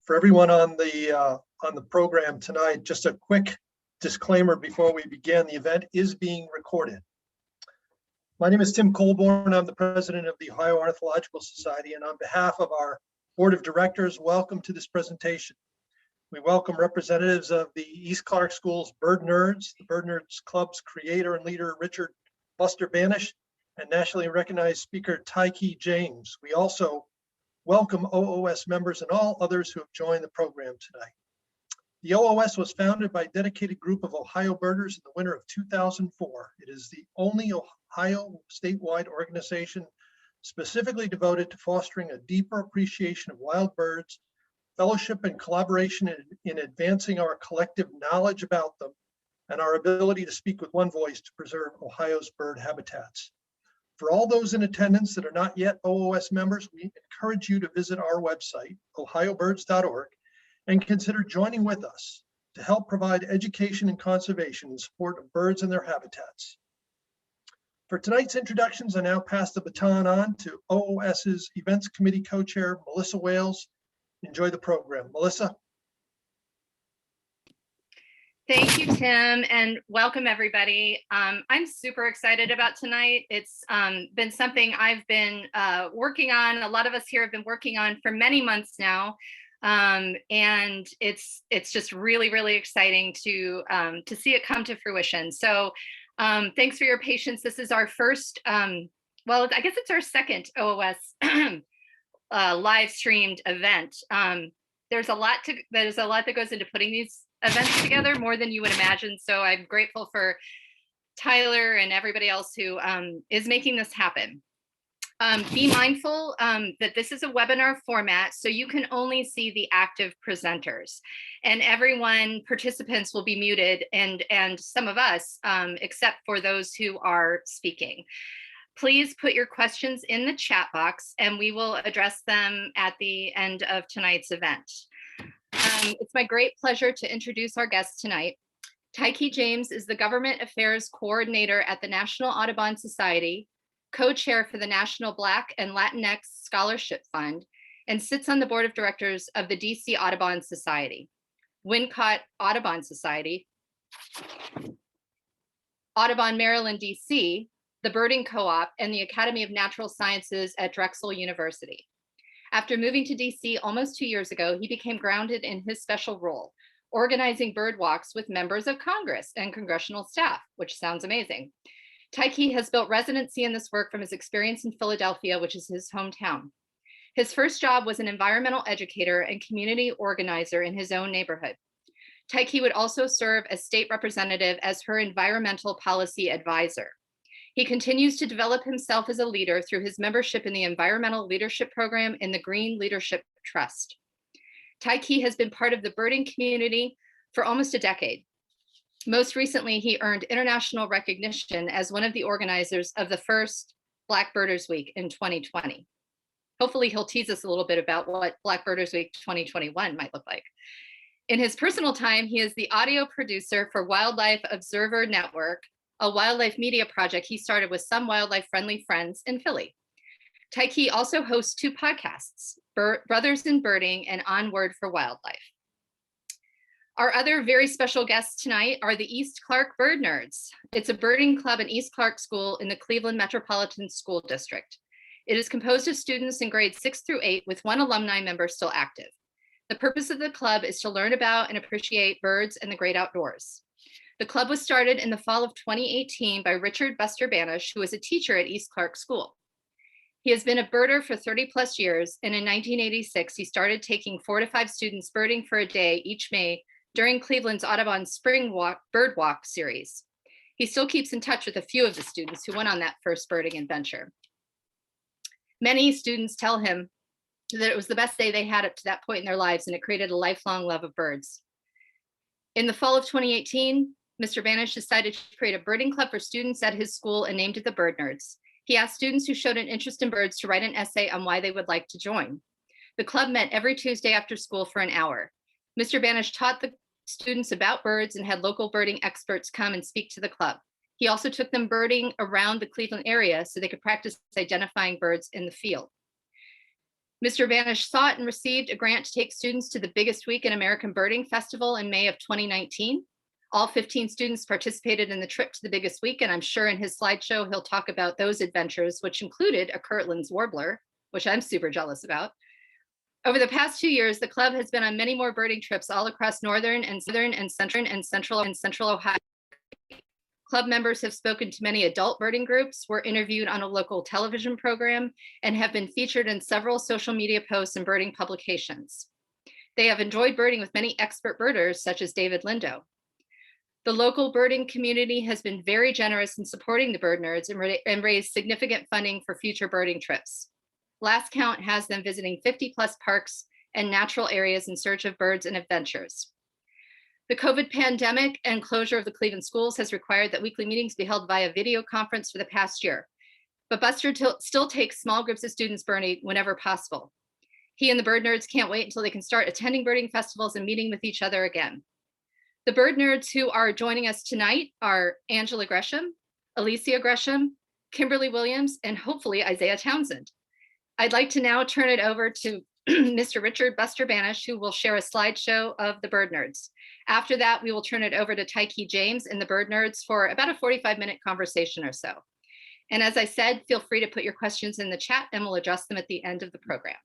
For everyone on the program tonight, just a quick disclaimer before we begin. The event is being recorded. My name is Tim Colborn. I'm the president of the Ohio Ornithological Society, and on behalf of our board of directors, welcome to this presentation. We welcome representatives of the East Clark School's Bird Nerds, the Bird Nerds Club's creator and leader, Richard Buster Banish, and nationally recognized speaker, Tykee James. We also welcome OOS members and all others who have joined the program tonight. The OOS was founded by a dedicated group of Ohio birders in the winter of 2004. It is the only Ohio statewide organization specifically devoted to fostering a deeper appreciation of wild birds, fellowship and collaboration in advancing our collective knowledge about them, and our ability to speak with one voice to preserve Ohio's bird habitats. For all those in attendance that are not yet OOS members, we encourage you to visit our website, ohiobirds.org, and consider joining with us to help provide education and conservation in support of birds and their habitats. For tonight's introductions, I now pass the baton on to OOS's Events Committee Co-Chair, Melissa Wales. Enjoy the program. Melissa. Thank you, Tim, and welcome everybody. I'm super excited about tonight. It's been something I've been working on. A lot of us here have been working on for many months now, and it's just really, really exciting to see it come to fruition. So thanks for your patience. This is our first, well, I guess it's our second OOS live streamed event. There's a lot that goes into putting these events together, more than you would imagine. So I'm grateful for Tyler and everybody else who is making this happen. Be mindful that this is a webinar format, so you can only see the active presenters, and participants will be muted, and some of us, except for those who are speaking. Please put your questions in the chat box and we will address them at the end of tonight's event. It's my great pleasure to introduce our guest tonight. Tykee James is the Government Affairs Coordinator at the National Audubon Society, co-chair for the National Black and Latinx Scholarship Fund, and sits on the board of directors of the DC Audubon Society, Wincott Audubon Society, Audubon Maryland, DC, the Birding Co-op, and the Academy of Natural Sciences at Drexel University. After moving to DC almost 2 years ago, he became grounded in his special role, organizing bird walks with members of Congress and congressional staff, which sounds amazing. Tykee has built residency in this work from his experience in Philadelphia, which is his hometown. His first job was an environmental educator and community organizer in his own neighborhood. Tykee would also serve as state representative as her environmental policy advisor. He continues to develop himself as a leader through his membership in the Environmental Leadership Program in the Green Leadership Trust. Tykee has been part of the birding community for almost a decade. Most recently, he earned international recognition as one of the organizers of the first Black Birders Week in 2020. Hopefully he'll tease us a little bit about what Black Birders Week 2021 might look like. In his personal time, he is the audio producer for Wildlife Observer Network, a wildlife media project he started with some wildlife-friendly friends in Philly. Tykee also hosts 2 podcasts, Brothers in Birding and Onward for Wildlife. Our other very special guests tonight are the East Clark Bird Nerds. It's a birding club in East Clark School in the Cleveland Metropolitan School District. It is composed of students in grades 6 through 8 with one alumni member still active. The purpose of the club is to learn about and appreciate birds and the great outdoors. The club was started in the fall of 2018 by Richard Buster Banish, who was a teacher at East Clark School. He has been a birder for 30 plus years, and in 1986, he started taking 4 to 5 students birding for a day each May during Cleveland's Audubon Spring Bird Walk series. He still keeps in touch with a few of the students who went on that first birding adventure. Many students tell him that it was the best day they had up to that point in their lives, and it created a lifelong love of birds. In the fall of 2018, Mr. Banish decided to create a birding club for students at his school and named it the Bird Nerds. He asked students who showed an interest in birds to write an essay on why they would like to join. The club met every Tuesday after school for an hour. Mr. Banish taught the students about birds and had local birding experts come and speak to the club. He also took them birding around the Cleveland area so they could practice identifying birds in the field. Mr. Banish sought and received a grant to take students to the biggest week in American Birding Festival in May of 2019. All 15 students participated in the trip to the biggest week, and I'm sure in his slideshow he'll talk about those adventures, which included a Kirtland's warbler, which I'm super jealous about. Over the past 2 years, the club has been on many more birding trips all across northern and southern and central Ohio. Club members have spoken to many adult birding groups, were interviewed on a local television program, and have been featured in several social media posts and birding publications. They have enjoyed birding with many expert birders, such as David Lindo. The local birding community has been very generous in supporting the bird nerds and raised significant funding for future birding trips. Last count has them visiting 50+ parks and natural areas in search of birds and adventures. The COVID pandemic and closure of the Cleveland schools has required that weekly meetings be held via video conference for the past year. But Buster still takes small groups of students birding whenever possible. He and the bird nerds can't wait until they can start attending birding festivals and meeting with each other again. The bird nerds who are joining us tonight are Angela Gresham, Alicia Gresham, Kimberly Williams, and hopefully Isaiah Townsend. I'd like to now turn it over to Mr. Richard Buster Banish, who will share a slideshow of the bird nerds. After that, we will turn it over to Tykee James and the bird nerds for about a 45-minute conversation or so. And as I said, feel free to put your questions in the chat and we'll address them at the end of the program.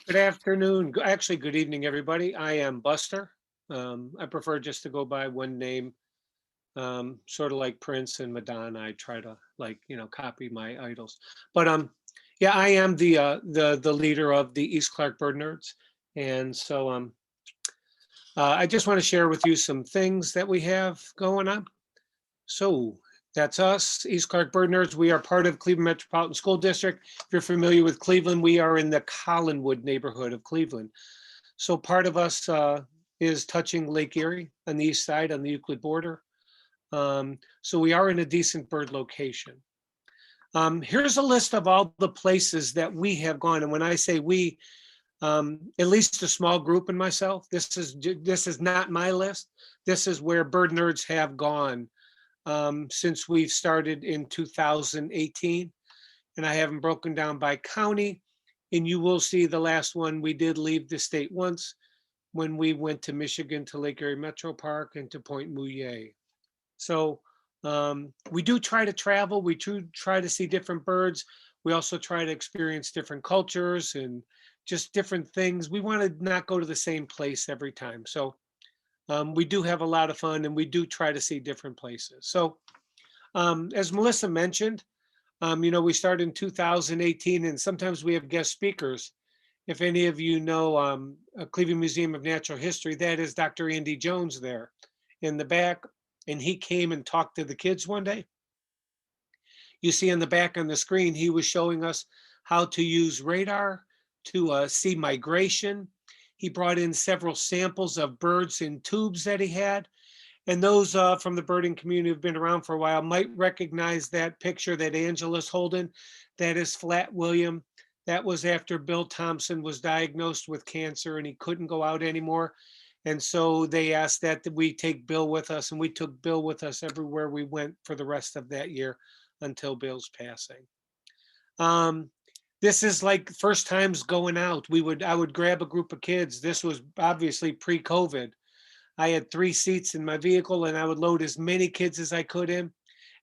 Good afternoon. Actually, good evening, everybody. I am Buster. I prefer just to go by one name, sort of like Prince and Madonna. I try to copy my idols. But yeah, I am the leader of the East Clark Bird Nerds, and so I just want to share with you some things that we have going on. So that's us, East Clark Bird Nerds. We are part of Cleveland Metropolitan School District. If you're familiar with Cleveland, we are in the Collinwood neighborhood of Cleveland. So part of us is touching Lake Erie on the east side on the Euclid border. So we are in a decent bird location. Here's a list of all the places that we have gone. And when I say we, at least a small group and myself, this is not my list. This is where bird nerds have gone since we've started in 2018. And I have them broken down by county. And you will see the last one, we did leave the state once when we went to Michigan to Lake Erie Metro Park and to Point Mouillet. So we do try to travel. We try to see different birds. We also try to experience different cultures and just different things. We want to not go to the same place every time. So we do have a lot of fun and we do try to see different places. So as Melissa mentioned, we started in 2018 and sometimes we have guest speakers. If any of you know Cleveland Museum of Natural History, that is Dr. Andy Jones there in the back. And he came and talked to the kids one day. You see in the back on the screen, he was showing us how to use radar to see migration. He brought in several samples of birds in tubes that he had. And those from the birding community who've been around for a while might recognize that picture that Angela's holding. That is Flat William. That was after Bill Thompson was diagnosed with cancer and he couldn't go out anymore. And so they asked that we take Bill with us, and we took Bill with us everywhere we went for the rest of that year until Bill's passing. This is like first times going out. I would grab a group of kids. This was obviously pre-COVID. I had 3 seats in my vehicle and I would load as many kids as I could in.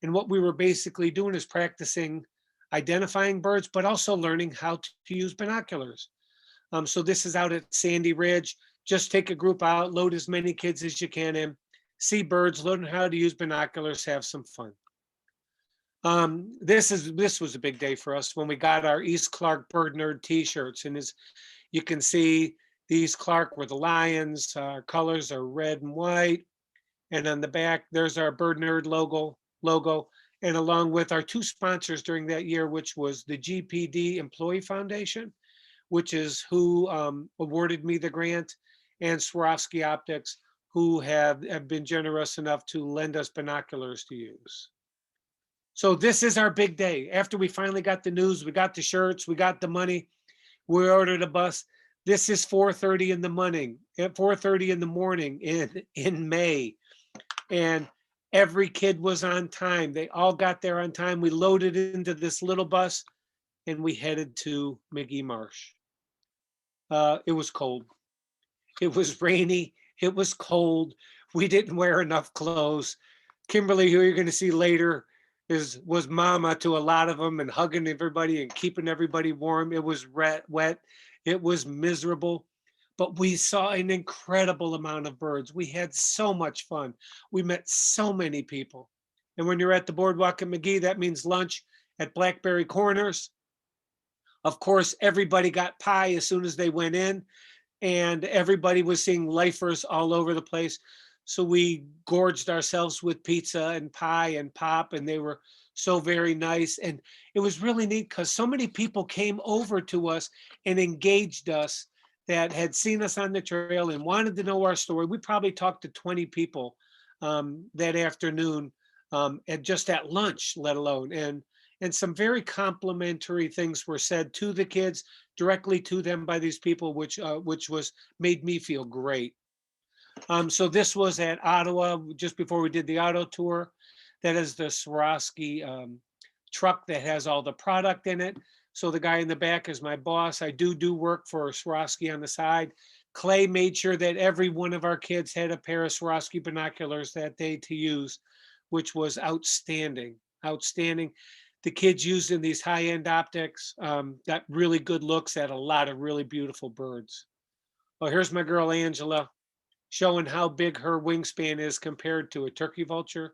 And what we were basically doing is practicing identifying birds, but also learning how to use binoculars. So this is out at Sandy Ridge. Just take a group out, load as many kids as you can in, see birds, learn how to use binoculars, have some fun. This was a big day for us when we got our East Clark Bird Nerd t-shirts. And as you can see, the East Clark were the lions. Our colors are red and white. And on the back, there's our Bird Nerd logo. And along with our 2 sponsors during that year, which was the GPD Employee Foundation, which is who awarded me the grant, and Swarovski Optics, who have been generous enough to lend us binoculars to use. So this is our big day. After we finally got the news, we got the shirts, we got the money, we ordered a bus. This is 4:30 in the morning, at 4:30 in the morning in May. And every kid was on time. They all got there on time. We loaded into this little bus and we headed to McGee Marsh. It was cold. It was rainy. It was cold. We didn't wear enough clothes. Kimberly, who you're going to see later, was mama to a lot of them and hugging everybody and keeping everybody warm. It was wet. It was miserable, but we saw an incredible amount of birds. We had so much fun. We met so many people. And when you're at the boardwalk at McGee, that means lunch at Blackberry Corners. Of course, everybody got pie as soon as they went in, and everybody was seeing lifers all over the place. So we gorged ourselves with pizza and pie and pop, and they were so very nice. And it was really neat because so many people came over to us and engaged us that had seen us on the trail and wanted to know our story. We probably talked to 20 people that afternoon just at lunch, let alone. And some very complimentary things were said to the kids, directly to them by these people, which was made me feel great. So this was at Ottawa, just before we did the auto tour. That is the Swarovski truck that has all the product in it. So the guy in the back is my boss. I do work for Swarovski on the side. Clay made sure that every one of our kids had a pair of Swarovski binoculars that day to use, which was outstanding, outstanding. The kids using these high-end optics got really good looks at a lot of really beautiful birds. Well, here's my girl Angela, showing how big her wingspan is compared to a turkey vulture.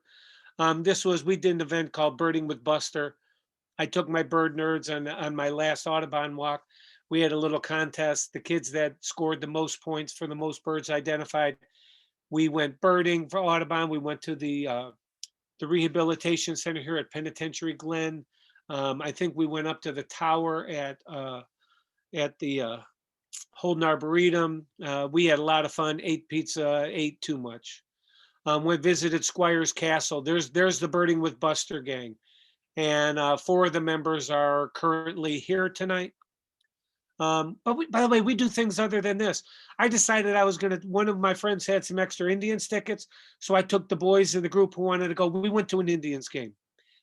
We did an event called Birding with Buster. I took my bird nerds on my last Audubon walk. We had a little contest. The kids that scored the most points for the most birds identified, we went birding for Audubon. We went to the rehabilitation center here at Penitentiary Glen. I think we went up to the tower at the Holden Arboretum. We had a lot of fun, ate pizza, ate too much. We visited Squire's Castle. There's the Birding with Buster gang. And 4 of the members are currently here tonight. By the way, we do things other than this. I decided one of my friends had some extra Indians tickets. So I took the boys in the group who wanted to go. We went to an Indians game,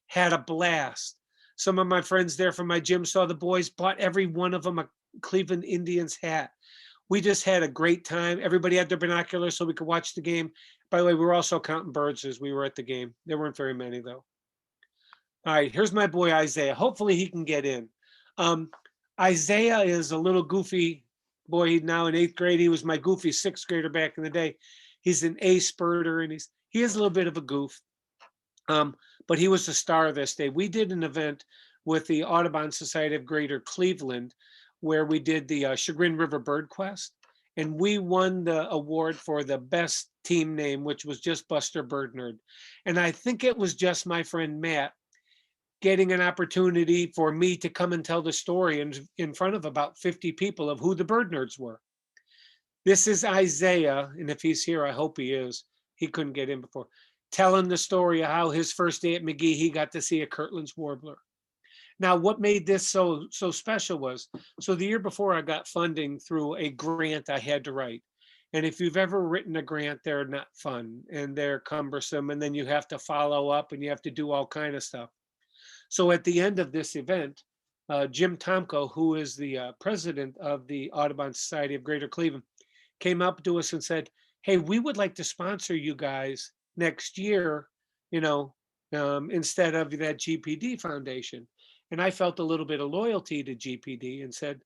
had a blast. Some of my friends there from my gym saw the boys, bought every one of them a Cleveland Indians hat. We just had a great time. Everybody had their binoculars so we could watch the game. By the way, we were also counting birds as we were at the game. There weren't very many though. All right, here's my boy Isaiah. Hopefully he can get in. Isaiah is a little goofy boy. He's now in 8th grade. He was my goofy 6th grader back in the day. He's an ace birder, and he is a little bit of a goof. But he was the star this day. We did an event with the Audubon Society of Greater Cleveland where we did the Chagrin River Bird Quest, and we won the award for the best team name, which was just Buster Bird Nerd. And I think it was just my friend Matt getting an opportunity for me to come and tell the story in front of about 50 people of who the bird nerds were. This is Isaiah, and if he's here, I hope he is. He couldn't get in before. Telling the story of how his first day at McGee, he got to see a Kirtland's warbler. Now, what made this so special was, so the year before I got funding through a grant I had to write. And if you've ever written a grant, they're not fun and they're cumbersome, and then you have to follow up and you have to do all kind of stuff. So at the end of this event, Jim Tomko, who is the president of the Audubon Society of Greater Cleveland, came up to us and said, hey, we would like to sponsor you guys next year, instead of that GPD foundation. And I felt a little bit of loyalty to GPD and said,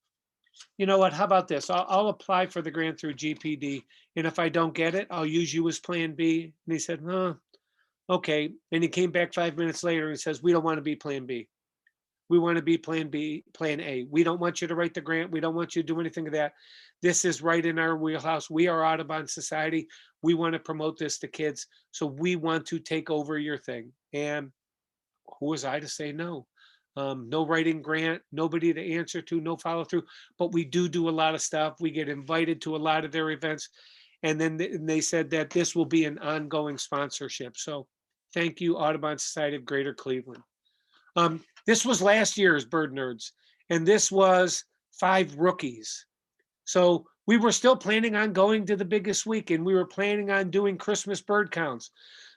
you know what, how about this? I'll apply for the grant through GPD. And if I don't get it, I'll use you as plan B. And he said, okay. And he came back 5 minutes later and says, we don't want to be plan B. We want to be plan B, plan A. We don't want you to write the grant. We don't want you to do anything of that. This is right in our wheelhouse. We are Audubon Society. We want to promote this to kids. So we want to take over your thing. And who was I to say no? No writing grant, nobody to answer to, no follow through. But we do a lot of stuff. We get invited to a lot of their events. And then they said that this will be an ongoing sponsorship. So thank you, Audubon Society of Greater Cleveland. This was last year's Bird Nerds, and this was 5 rookies. So we were still planning on going to the biggest week, and we were planning on doing Christmas bird counts.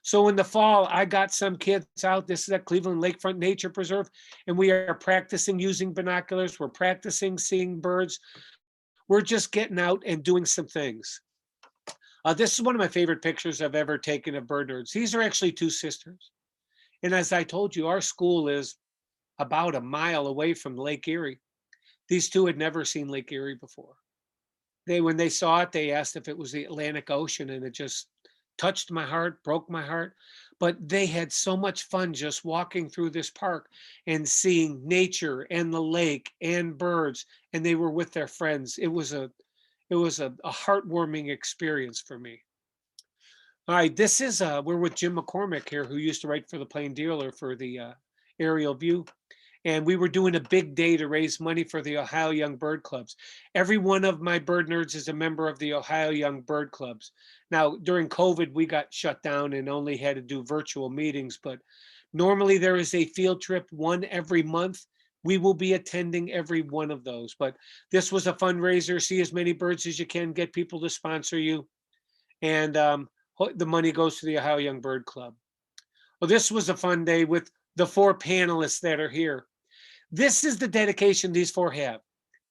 So in the fall, I got some kids out. This is at Cleveland Lakefront Nature Preserve, and we are practicing using binoculars. We're practicing seeing birds. We're just getting out and doing some things. This is one of my favorite pictures I've ever taken of bird nerds. These are actually two sisters. And as I told you, our school is about a mile away from Lake Erie. These two had never seen Lake Erie before. When they saw it, they asked if it was the Atlantic Ocean, and it just touched my heart, broke my heart. But they had so much fun just walking through this park and seeing nature and the lake and birds, and they were with their friends. It was a heartwarming experience for me. All right, this is we're with Jim McCormick here, who used to write for the Plain Dealer for the aerial view. And we were doing a big day to raise money for the Ohio Young Bird Clubs. Every one of my bird nerds is a member of the Ohio Young Bird Clubs. Now, during COVID, we got shut down and only had to do virtual meetings, but normally there is a field trip, one every month. We will be attending every one of those, but this was a fundraiser. See as many birds as you can, get people to sponsor you. And the money goes to the Ohio Young Bird Club. Well, this was a fun day with the 4 panelists that are here. This is the dedication these 4 have.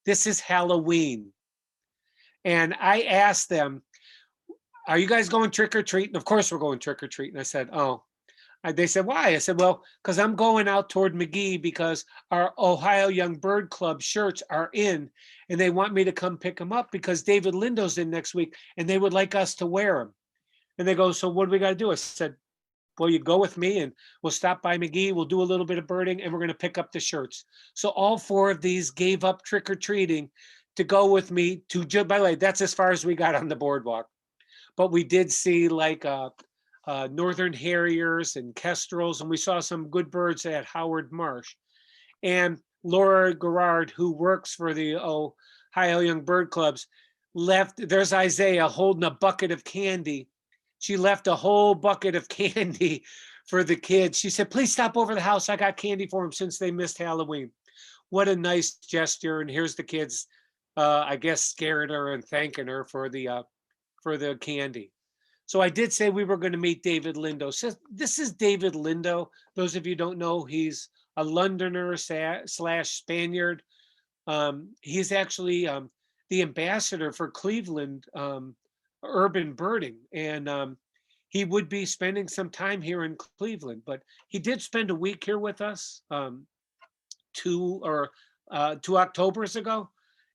This is Halloween. And I asked them, are you guys going trick or treating? Of course we're going trick or treating. I said, oh. They said, why? I said, well, because I'm going out toward McGee because our Ohio Young Bird Club shirts are in, and they want me to come pick them up because David Lindo's in next week, and they would like us to wear them. And they go, so what do we got to do? I said, well, you go with me and we'll stop by McGee. We'll do a little bit of birding and we're going to pick up the shirts. So all 4 of these gave up trick or treating to go with me to, by the way, that's as far as we got on the boardwalk. But we did see like northern harriers and kestrels, and we saw some good birds at Howard Marsh. And Laura Gerard, who works for the Ohio Young Bird Clubs, left, there's Isaiah holding a bucket of candy. She left a whole bucket of candy for the kids. She said, please stop over the house. I got candy for them since they missed Halloween. What a nice gesture. And here's the kids, I guess, scaring her and thanking her for the candy. So I did say we were going to meet David Lindo. So this is David Lindo. Those of you who don't know, he's a Londoner / Spaniard. He's actually the ambassador for Cleveland urban birding. And he would be spending some time here in Cleveland, but he did spend a week here with us 2 Octobers ago.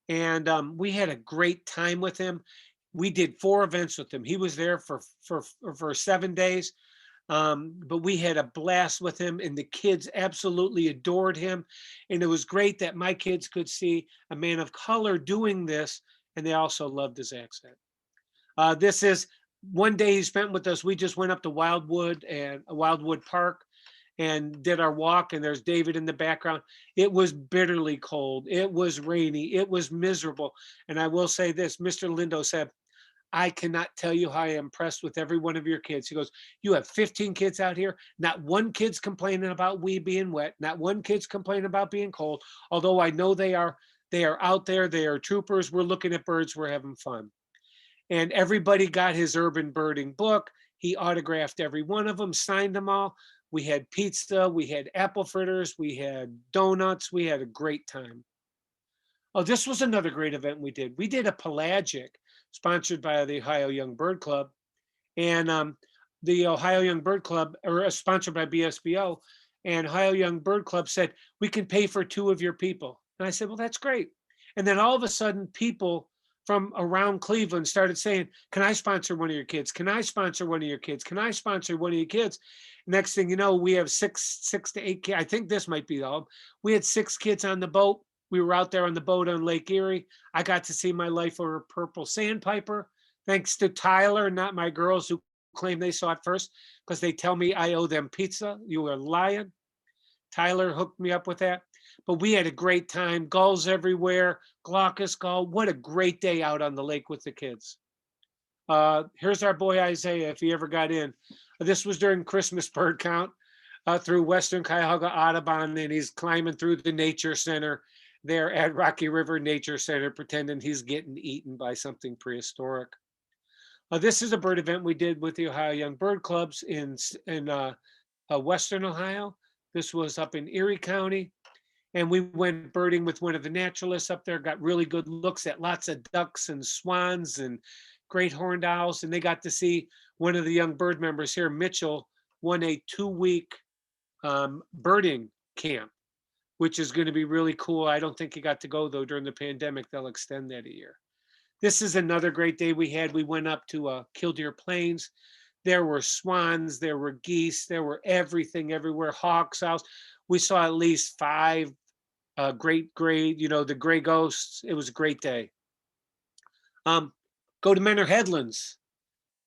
And we had a great time with him. We did 4 events with him. He was there for 7 days, but we had a blast with him, and the kids absolutely adored him. And it was great that my kids could see a man of color doing this, and they also loved his accent. This is one day he spent with us. We just went up to Wildwood Park and did our walk, and there's David in the background. It was bitterly cold. It was rainy. It was miserable. And I will say this, Mr. Lindo said, I cannot tell you how I am impressed with every one of your kids. He goes, you have 15 kids out here. Not one kid's complaining about we being wet. Not one kid's complaining about being cold. Although I know they are out there. They are troopers. We're looking at birds. We're having fun. And everybody got his urban birding book. He autographed every one of them, signed them all. We had pizza. We had apple fritters. We had donuts. We had a great time. Oh, this was another great event we did. We did a pelagic sponsored by the Ohio Young Bird Club. And the Ohio Young Bird Club, or sponsored by BSBO, and Ohio Young Bird Club said, we can pay for 2 of your people. And I said, well, that's great. And then all of a sudden, people from around Cleveland started saying, can I sponsor one of your kids? Can I sponsor one of your kids? Can I sponsor one of your kids? Next thing you know, we have 6 to 8 kids. I think this might be all. We had 6 kids on the boat. We were out there on the boat on Lake Erie. I got to see my life over a purple sandpiper, thanks to Tyler, not my girls who claim they saw it first, because they tell me I owe them pizza. You are lying. Tyler hooked me up with that. But we had a great time. Gulls everywhere, glaucous gull. What a great day out on the lake with the kids. Here's our boy Isaiah, if he ever got in. This was during Christmas bird count through Western Cuyahoga Audubon, and he's climbing through the nature center there at Rocky River Nature Center, pretending he's getting eaten by something prehistoric. This is a bird event we did with the Ohio Young Bird Clubs in Western Ohio. This was up in Erie County. And we went birding with one of the naturalists up there, got really good looks at lots of ducks and swans and great horned owls. And they got to see one of the young bird members here, Mitchell, won a 2-week birding camp, which is going to be really cool. I don't think he got to go though during the pandemic. They'll extend that a year. This is another great day we had. We went up to Killdeer Plains. There were swans, there were geese, there were everything everywhere, hawks, owls. We saw at least 5 great gray, the gray ghosts. It was a great day. Go to Menor Headlands.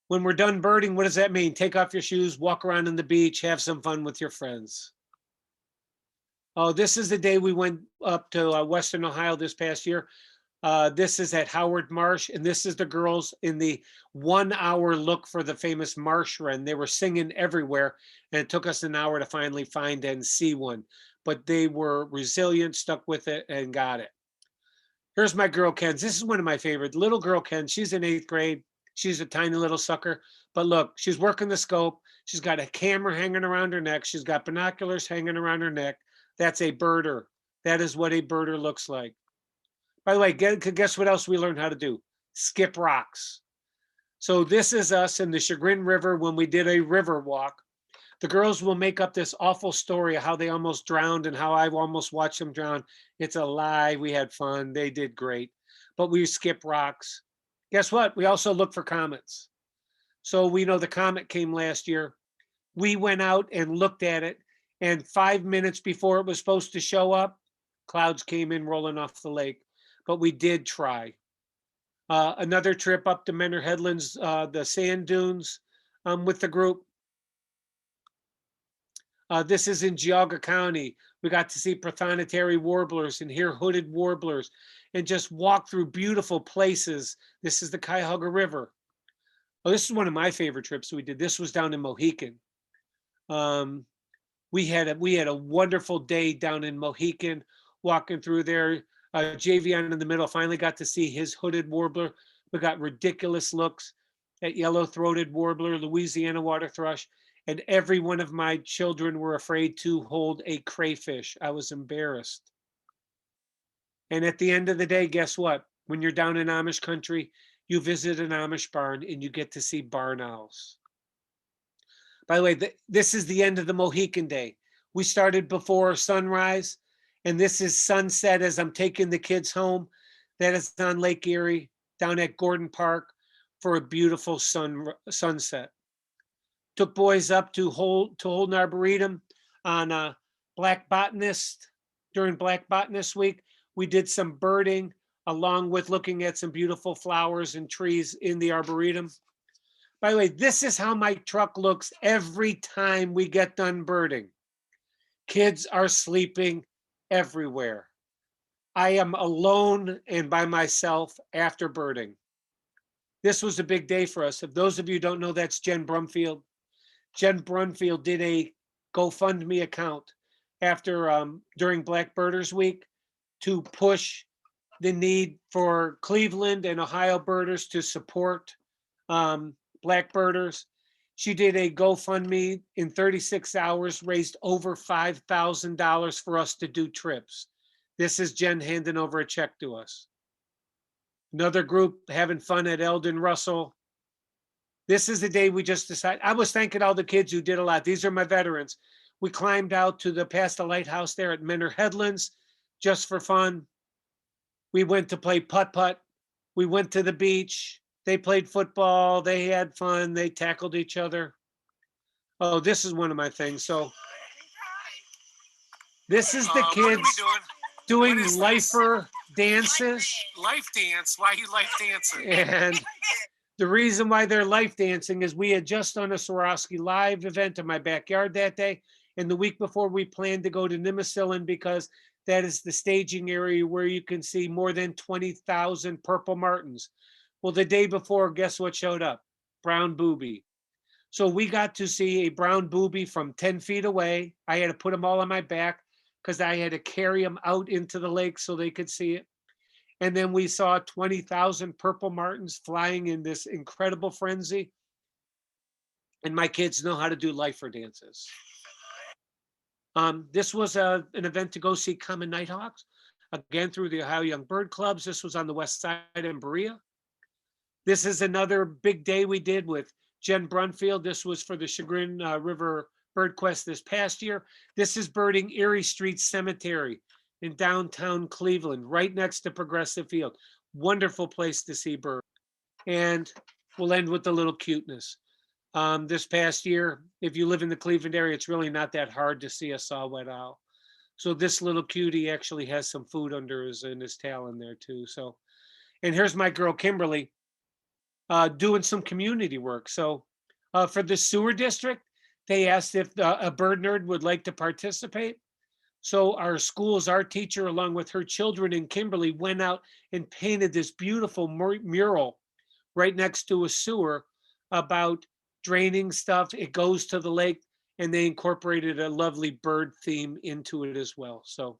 When we're done birding, what does that mean? Take off your shoes, walk around on the beach, have some fun with your friends. Oh, this is the day we went up to Western Ohio this past year. This is at Howard Marsh, and this is the girls in the 1-hour look for the famous marsh wren. They were singing everywhere, and it took us an hour to finally find and see one. But they were resilient, stuck with it, and got it. Here's my girl Kens. This is one of my favorite. Little girl Kens, she's in 8th grade. She's a tiny little sucker. But look, she's working the scope. She's got a camera hanging around her neck. She's got binoculars hanging around her neck. That's a birder. That is what a birder looks like. By the way, guess what else we learned how to do? Skip rocks. So this is us in the Chagrin River when we did a river walk. The girls will make up this awful story of how they almost drowned and how I almost watched them drown. It's a lie. We had fun. They did great. But we skip rocks. Guess what? We also look for comets. So we know the comet came last year. We went out and looked at it. And 5 minutes before it was supposed to show up, clouds came in rolling off the lake. But we did try. Another trip up to Menor Headlands, the sand dunes with the group. This is in Geauga County. We got to see prothonotary warblers and hear hooded warblers and just walk through beautiful places. This is the Cuyahoga River. Oh, this is one of my favorite trips we did. This was down in Mohican. We had a wonderful day down in Mohican, walking through there. Javion in the middle finally got to see his hooded warbler. We got ridiculous looks at yellow-throated warbler, Louisiana water thrush, and every one of my children were afraid to hold a crayfish. I was embarrassed. And at the end of the day, guess what? When you're down in Amish country, you visit an Amish barn and you get to see barn owls. By the way, this is the end of the Mohican day. We started before sunrise, and this is sunset as I'm taking the kids home. That is on Lake Erie, down at Gordon Park for a beautiful sunset. Took boys up to Holden Arboretum on Black Botanist. During Black Botanist Week, we did some birding along with looking at some beautiful flowers and trees in the Arboretum. By the way, this is how my truck looks every time we get done birding. Kids are sleeping everywhere. I am alone and by myself after birding. This was a big day for us. If those of you don't know, that's Jen Brumfield. Jen Brumfield did a GoFundMe account after during Black Birders Week to push the need for Cleveland and Ohio birders to support Black birders. She did a GoFundMe in 36 hours, raised over $5,000 for us to do trips. This is Jen handing over a check to us. Another group having fun at Eldon Russell. This is the day we just decided. I was thanking all the kids who did a lot. These are my veterans. We climbed out to past the lighthouse there at Menor Headlands just for fun. We went to play putt-putt. We went to the beach. They played football. They had fun. They tackled each other. Oh, this is one of my things. So this is the kids doing lifer dances. Life dance? Why are you life dancing? And the reason why they're life dancing is we had just done a Swarovski Live event in my backyard that day. And the week before, we planned to go to Nemasilin because that is the staging area where you can see more than 20,000 purple martins. Well, the day before, guess what showed up? Brown booby. So we got to see a brown booby from 10 feet away. I had to put them all on my back because I had to carry them out into the lake so they could see it. And then we saw 20,000 purple martins flying in this incredible frenzy. And my kids know how to do lifer dances. This was an event to go see common nighthawks, again through the Ohio Young Bird Clubs. This was on the west side in Berea. This is another big day we did with Jen Brunfield. This was for the Chagrin River Bird Quest this past year. This is birding Erie Street Cemetery in downtown Cleveland, right next to Progressive Field. Wonderful place to see birds. And we'll end with a little cuteness. This past year, if you live in the Cleveland area, it's really not that hard to see a saw-whet owl. So this little cutie actually has some food under his tail in there too. So, and here's my girl Kimberly doing some community work. So for the sewer district, they asked if a bird nerd would like to participate. So our school's art teacher, along with her children and Kimberly, went out and painted this beautiful mural right next to a sewer about draining stuff. It goes to the lake, and they incorporated a lovely bird theme into it as well. So,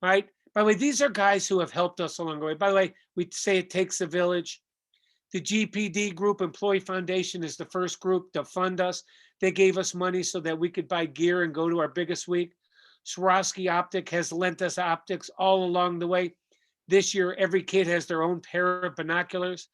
right. By the way, these are guys who have helped us along the way. By the way, we say it takes a village. The GPD Group Employee Foundation is the first group to fund us. They gave us money so that we could buy gear and go to our biggest week. Swarovski Optic has lent us optics all along the way. This year, every kid has their own pair of binoculars.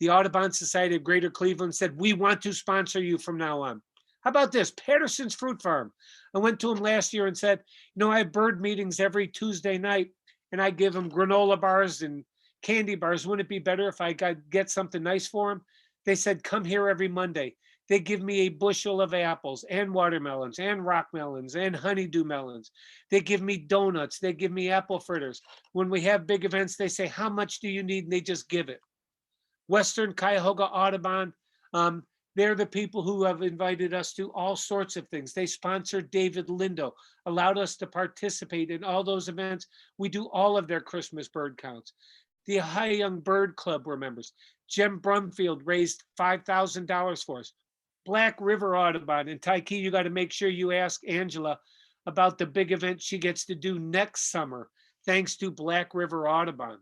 The Audubon Society of Greater Cleveland said, we want to sponsor you from now on. How about this? Patterson's Fruit Farm. I went to him last year and said, I have bird meetings every Tuesday night, and I give them granola bars and candy bars. Wouldn't it be better if I get something nice for them? They said, come here every Monday. They give me a bushel of apples and watermelons and rock melons and honeydew melons. They give me donuts. They give me apple fritters. When we have big events, they say, how much do you need? And they just give it. Western Cuyahoga Audubon, they're the people who have invited us to all sorts of things. They sponsored David Lindo, allowed us to participate in all those events. We do all of their Christmas bird counts. The Ohio Young Bird Club were members. Jem Brumfield raised $5,000 for us. Black River Audubon, and Tykee, you got to make sure you ask Angela about the big event she gets to do next summer, thanks to Black River Audubon.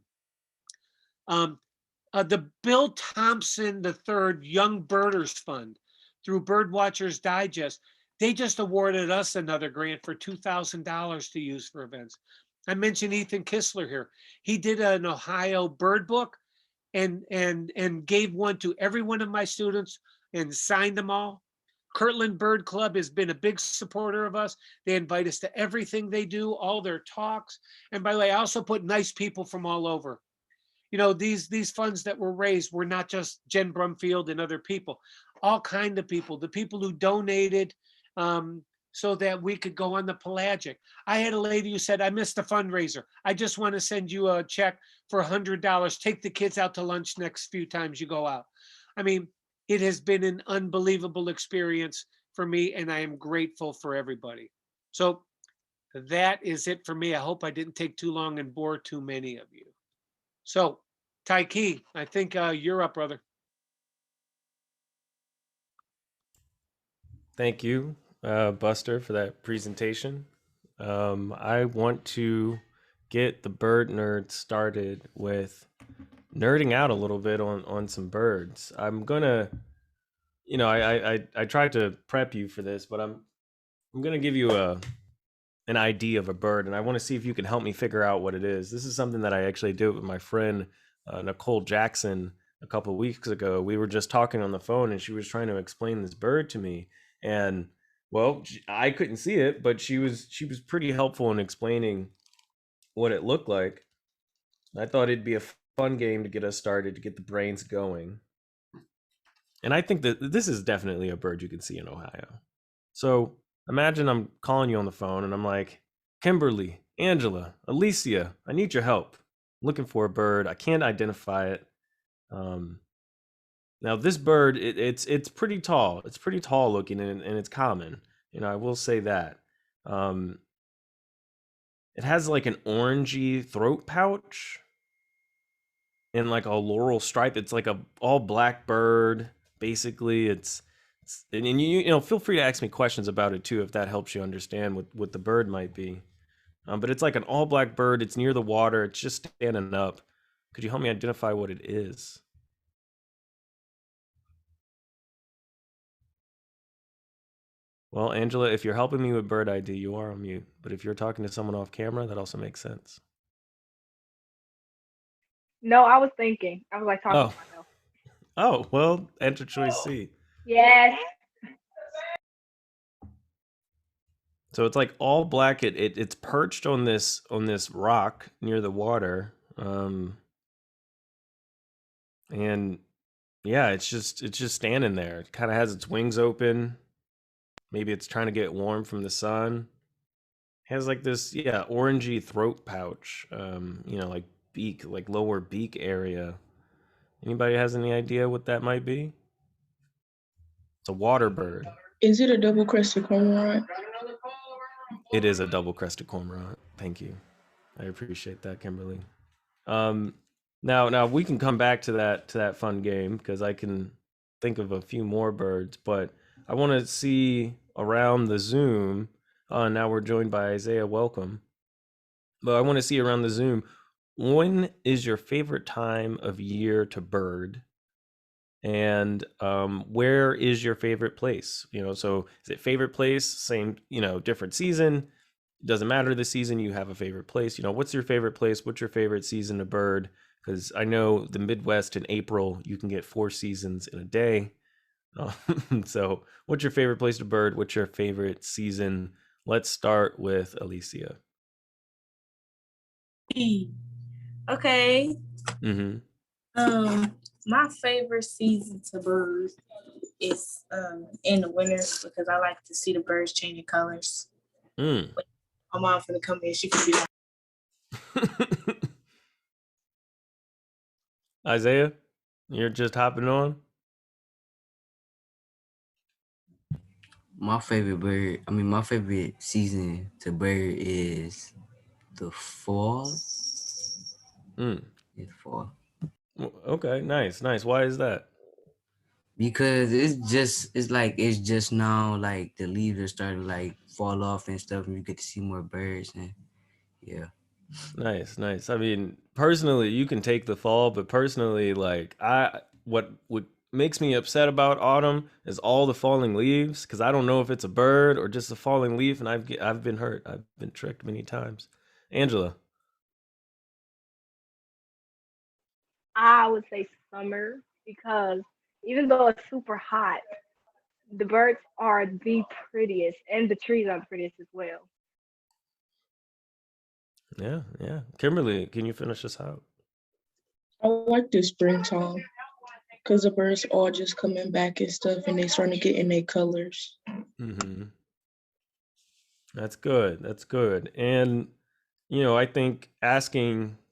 The Bill Thompson III Young Birders Fund through Birdwatchers Digest, they just awarded us another grant for $2,000 to use for events. I mentioned Ethan Kistler here. He did an Ohio bird book and gave one to every one of my students and signed them all. Kirtland Bird Club has been a big supporter of us. They invite us to everything they do, all their talks. And by the way, I also put nice people from all over. These funds that were raised were not just Jen Brumfield and other people, all kind of people, the people who donated so that we could go on the pelagic. I had a lady who said, I missed the fundraiser. I just want to send you a check for $100. Take the kids out to lunch next few times you go out. I mean, it has been an unbelievable experience for me, and I am grateful for everybody. So that is it for me. I hope I didn't take too long and bore too many of you. So, Tykee, I think you're up, brother. Thank you, Buster, for that presentation. I want to get the bird nerd started with nerding out a little bit on some birds. I'm gonna, I tried to prep you for this, but I'm gonna give you an idea of a bird, and I want to see if you can help me figure out what it is. This is something that I actually did with my friend Nicole Jackson a couple of weeks ago. We were just talking on the phone, and she was trying to explain this bird to me, and well, I couldn't see it, but she was pretty helpful in explaining what it looked like. I thought it'd be a fun game to get us started, to get the brains going. And I think that this is definitely a bird you can see in Ohio. So imagine I'm calling you on the phone and I'm like, Kimberly, Angela, Alicia, I need your help. I'm looking for a bird. I can't identify it. Now this bird, it's pretty tall. It's pretty tall looking, and it's common. I will say that. It has like an orangey throat pouch and like a laurel stripe. It's like a all black bird. Basically, and you feel free to ask me questions about it too, if that helps you understand what the bird might be. But it's like an all black bird. It's near the water. It's just standing up. Could you help me identify what it is? Well, Angela, if you're helping me with bird ID, you are on mute. But if you're talking to someone off camera, that also makes sense. No, I was thinking. I was like talking Oh, to myself. oh, well, enter choice C. Yes. So it's like all black. It's perched on this rock near the water. And yeah, it's just standing there. It kind of has its wings open. Maybe it's trying to get warm from the sun. It has like this, yeah, orangey throat pouch. Like beak, like lower beak area. Anybody has any idea what that might be? It's a water bird. Is it a double-crested cormorant? It is a double-crested cormorant. Thank you. I appreciate that, Kimberly. Now we can come back to that fun game because I can think of a few more birds, but I want to see around the Zoom. Now we're joined by Isaiah. Welcome. But I want to see around the Zoom. When is your favorite time of year to bird? And where is your favorite place? So is it favorite place? Same, different season. Doesn't matter the season, you have a favorite place. What's your favorite place? What's your favorite season to bird? Because I know the Midwest in April, you can get 4 seasons in a day. So what's your favorite place to bird? What's your favorite season? Let's start with Alicia. Okay. Mm-hmm. My favorite season to bird is in the winter because I like to see the birds changing colors. Mm. My mom finna come in, she could be like, Isaiah, you're just hopping on? My favorite season to bird is the fall. It's fall. Okay, nice. Why is that? Because it's just now like the leaves are starting to like fall off and stuff, and you get to see more birds and yeah. Nice. I mean, personally, you can take the fall, but personally, like what makes me upset about autumn is all the falling leaves, because I don't know if it's a bird or just a falling leaf, and I've been hurt. I've been tricked many times. Angela. I would say summer because even though it's super hot, the birds are the prettiest and the trees are the prettiest as well. Yeah. Kimberly, can you finish this out? I like the springtime because the birds all just coming back and stuff, and they starting to get in their colors. Mm-hmm. That's good. And, I think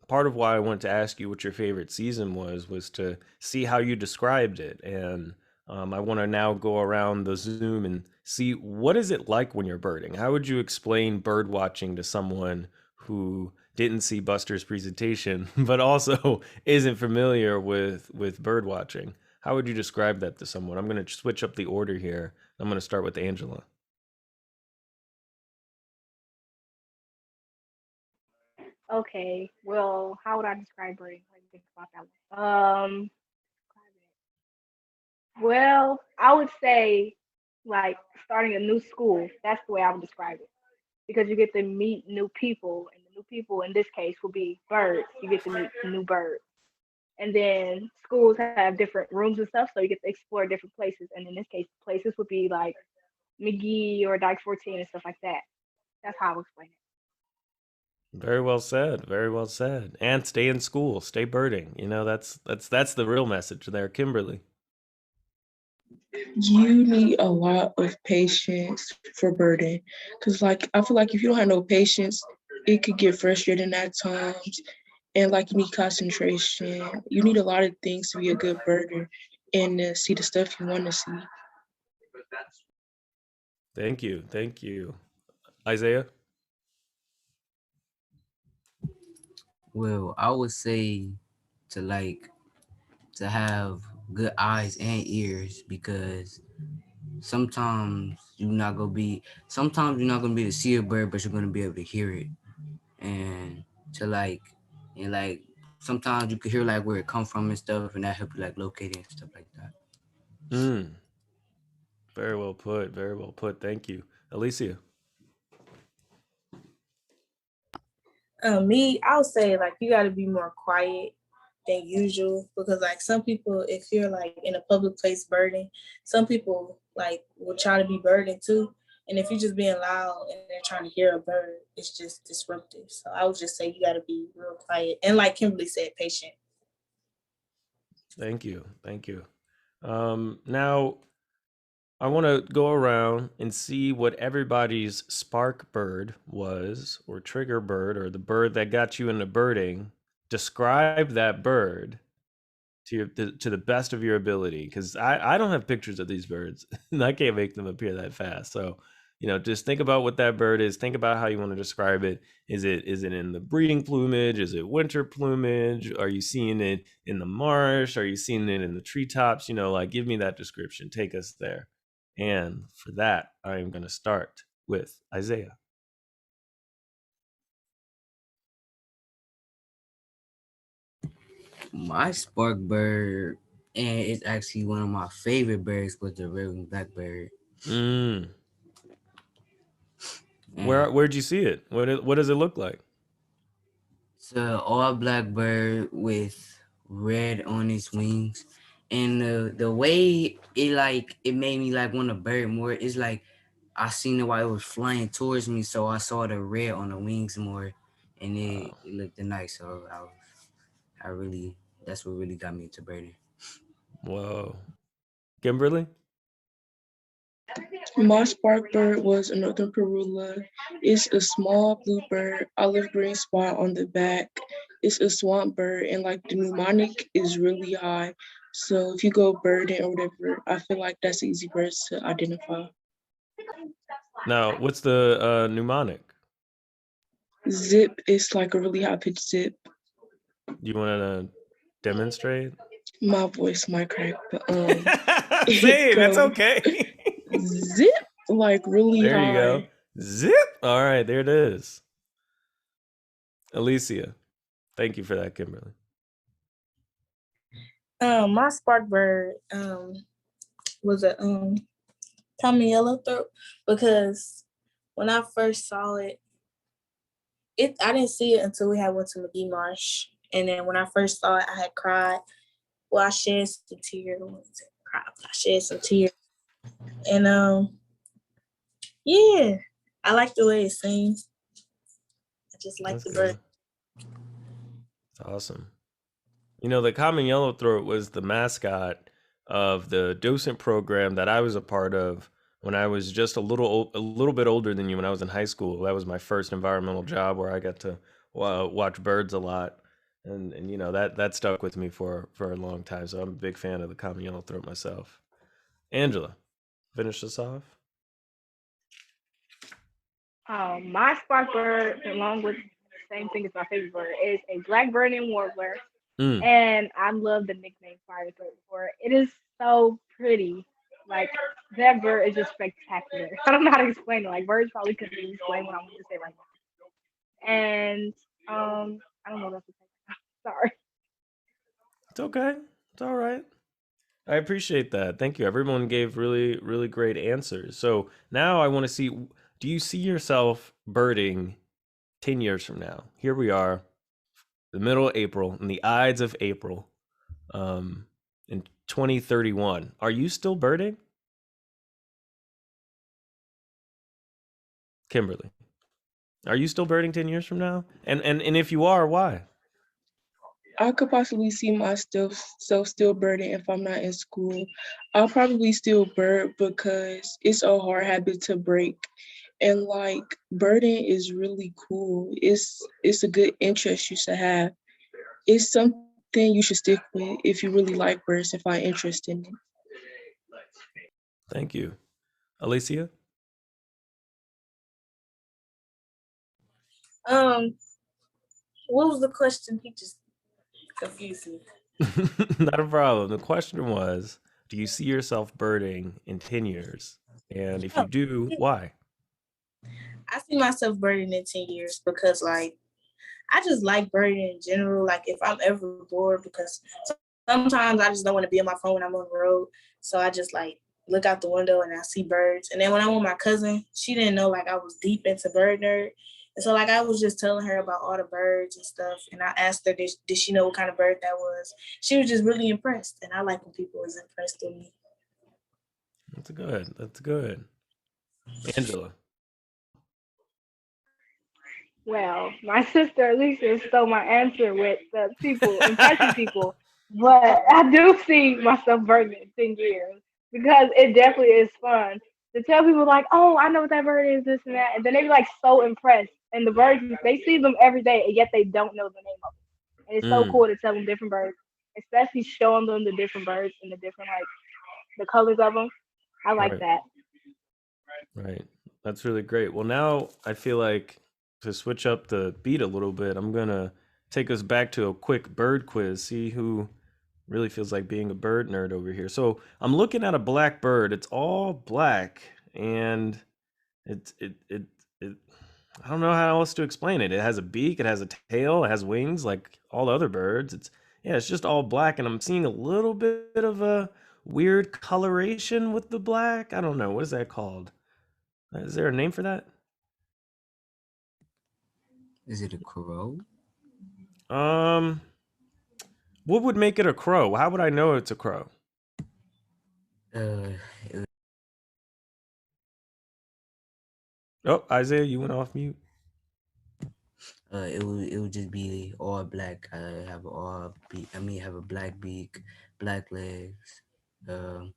part of why I wanted to ask you what your favorite season was to see how you described it. And I want to now go around the Zoom and see, what is it like when you're birding? How would you explain bird watching to someone who didn't see Buster's presentation, but also isn't familiar with bird watching? How would you describe that to someone? I'm going to switch up the order here. I'm going to start with Angela. Okay, well, how would I describe birding? Let me think about that one. Well, I would say like starting a new school. That's the way I would describe it. Because you get to meet new people, and the new people in this case will be birds. You get to meet new birds. And then schools have different rooms and stuff, so you get to explore different places. And in this case, places would be like McGee or Dyke 14 and stuff like that. That's how I would explain it. Very well said. And stay in school, stay birding. That's the real message there, Kimberly. You need a lot of patience for birding, because like I feel like if you don't have no patience, it could get frustrating at times, and like you need concentration. You need a lot of things to be a good birder and to see the stuff you want to see. Thank you. Isaiah? Well, I would say to have good eyes and ears, because sometimes you're not gonna be able to see a bird, but you're gonna be able to hear it. And to like sometimes you can hear like where it come from and stuff, and that help you like locate it and stuff like that. Mm, very well put. Very well put. Thank you. Alicia. Me, I would say like you got to be more quiet than usual because like some people, if you're like in a public place birding, some people like will try to be birding too. And if you're just being loud and they're trying to hear a bird, it's just disruptive. So I would just say you got to be real quiet. And like Kimberly said, patient. Thank you. Thank you. Now I want to go around and see what everybody's spark bird was, or trigger bird, or the bird that got you into birding. Describe that bird to the best of your ability, because I don't have pictures of these birds and I can't make them appear that fast. So, just think about what that bird is. Think about how you want to describe it. Is it in the breeding plumage? Is it winter plumage? Are you seeing it in the marsh? Are you seeing it in the treetops? Like, give me that description. Take us there. And for that, I am going to start with Isaiah. My spark bird, and it's actually one of my favorite birds, was the red-winged blackbird. Mm. And Where'd you see it? What does it look like? it's an all black bird with red on its wings, and the way it made me like want to bird more. It's like I seen it while it was flying towards me, so I saw the red on the wings more, and it looked nice. So I really, that's what really got me into birding. Whoa. Kimberly? My spark bird was a northern parula. It's a small blue bird, olive green spot on the back. It's a swamp bird, and like the mnemonic is really high. So if you go birding or whatever, I feel like that's an easy bird to identify. Now, what's the mnemonic? Zip is like a really high pitched zip. You want to demonstrate? My voice might crack, but Same, it's okay. zip like really There high. you go. Zip. All right, there it is. Alicia, thank you for that, Kimberly. My spark bird was a common yellow throat because when I first saw it, I didn't see it until we had went to McGee Marsh, and then when I first saw it, I had cried. Well, I shed some tears. I shed some tears, and yeah, I like the way it sings. I just like the bird. It's awesome. The common yellowthroat was the mascot of the docent program that I was a part of when I was just a little bit older than you, when I was in high school. That was my first environmental job where I got to watch birds a lot. And that stuck with me for a long time. So I'm a big fan of the common yellowthroat myself. Angela, finish this off. My spark bird, along with the same thing as my favorite bird, is a blackbird and warbler. And I love the nickname Fire for it. It is so pretty. Like, that bird is just spectacular. I don't know how to explain it. Like, birds probably couldn't even explain what I'm going to say right now. And I don't know what to say. Sorry. It's okay. It's all right. I appreciate that. Thank you. Everyone gave really, really great answers. So now I want to see, do you see yourself birding 10 years from now? Here we are, the middle of April, in the Ides of April, in 2031. Are you still birding? Kimberly, are you still birding 10 years from now? And if you are, why? I could possibly see myself still birding if I'm not in school. I'll probably still bird because it's a hard habit to break. And like birding is really cool. It's a good interest you should have. It's something you should stick with if you really like birds and find interest in it. Thank you. Alicia? What was the question? He just confused me. Not a problem. The question was, do you see yourself birding in 10 years? And if you do, why? I see myself birding in 10 years because, like, I just like birding in general. Like if I'm ever bored, because sometimes I just don't want to be on my phone when I'm on the road. So I just like look out the window and I see birds. And then when I'm with my cousin, she didn't know like I was deep into bird nerd. And so like I was just telling her about all the birds and stuff. And I asked her, did she know what kind of bird that was? She was just really impressed. And I like when people is impressed with me. That's good. That's good. Angela. Well, my sister Alicia stole my answer with the people impressing people, but I do see myself burning in 10 years because it definitely is fun to tell people like, "Oh, I know what that bird is, this and that," and then they be like so impressed. And the birds, they see them every day, and yet they don't know the name of them. And it's so Mm, cool to tell them different birds, especially showing them the different birds and the different like the colors of them. I like right, that. right. That's really great. Well, now I feel like to switch up the beat a little bit, I'm gonna take us back to a quick bird quiz, see who really feels like being a bird nerd over here. So I'm looking at a black bird. It's all black, and it it it it. I don't know how else to explain it. It has a beak, it has a tail, it has wings like all other birds. It's yeah, it's just all black, and I'm seeing a little bit of a weird coloration with the black. I don't know. What is that called? Is there a name for that? Is it a crow? Um, what would make it a crow? How would I know it's a crow? Uh, Oh, Isaiah, you went off mute. it would just be all black. Have all beak. I mean, have a black beak, black legs. Um,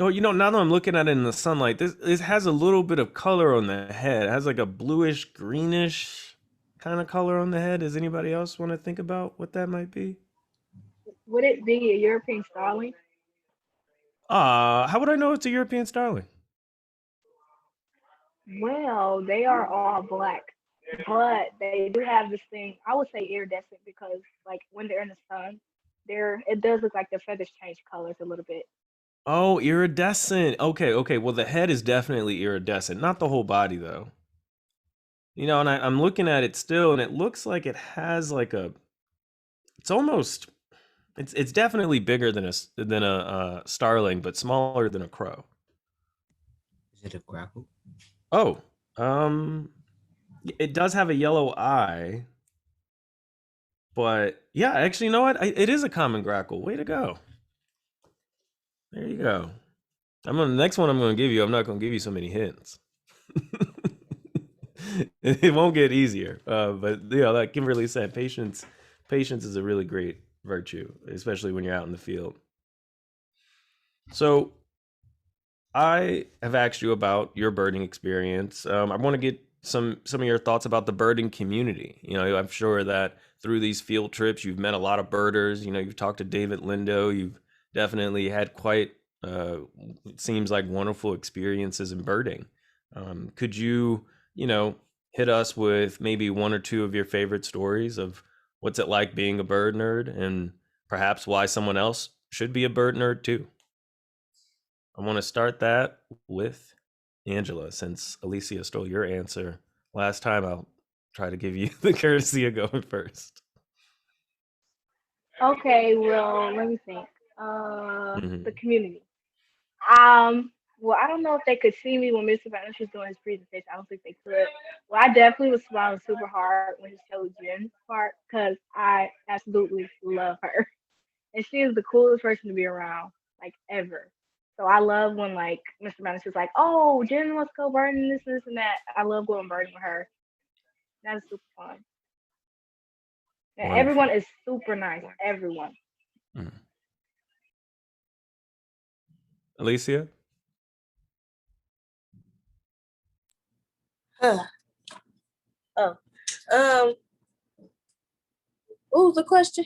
Oh, now that I'm looking at it in the sunlight, this has a little bit of color on the head. It has like a bluish, greenish kind of color on the head. Does anybody else want to think about what that might be? Would it be a European starling? How would I know it's a European starling? Well, they are all black, but they do have this thing. I would say iridescent because, like, when they're in the sun, it does look like their feathers change colors a little bit. Oh, iridescent. Okay, okay. Well, the head is definitely iridescent, not the whole body though. And I'm looking at it still, and it looks like it has like a. It's almost. It's definitely bigger than a starling, but smaller than a crow. is it a grackle? Oh, um, it does have a yellow eye, but yeah, actually, you know what? It is a common grackle. Way to go! There you go. The next one I'm gonna give you. I'm not gonna give you so many hints. It won't get easier. But like Kimberly said, patience is a really great virtue, especially when you're out in the field. So I have asked you about your birding experience. I want to get some of your thoughts about the birding community. I'm sure that through these field trips, you've met a lot of birders. You've talked to David Lindo. You've definitely had quite, it seems like wonderful experiences in birding. Could you, hit us with maybe one or two of your favorite stories of what's it like being a bird nerd and perhaps why someone else should be a bird nerd too? I want to start that with Angela, since Alicia stole your answer last time. I'll try to give you the courtesy of going first. Okay, well, let me think. The Hmm. community. Well, I don't know if they could see me when Mr. Vanish was doing his presentation. I don't think they could. Well, I definitely was smiling super hard when he showed Jen's part because I absolutely love her. And she is the coolest person to be around, like ever. So I love when like Mr. Madness is like, "Oh, Jen wants to go birding this and that." I love going birding with her. That's super fun. And everyone Wonderful. is super nice. Everyone. Mm. Alicia? Huh. Oh. Um. What was the question?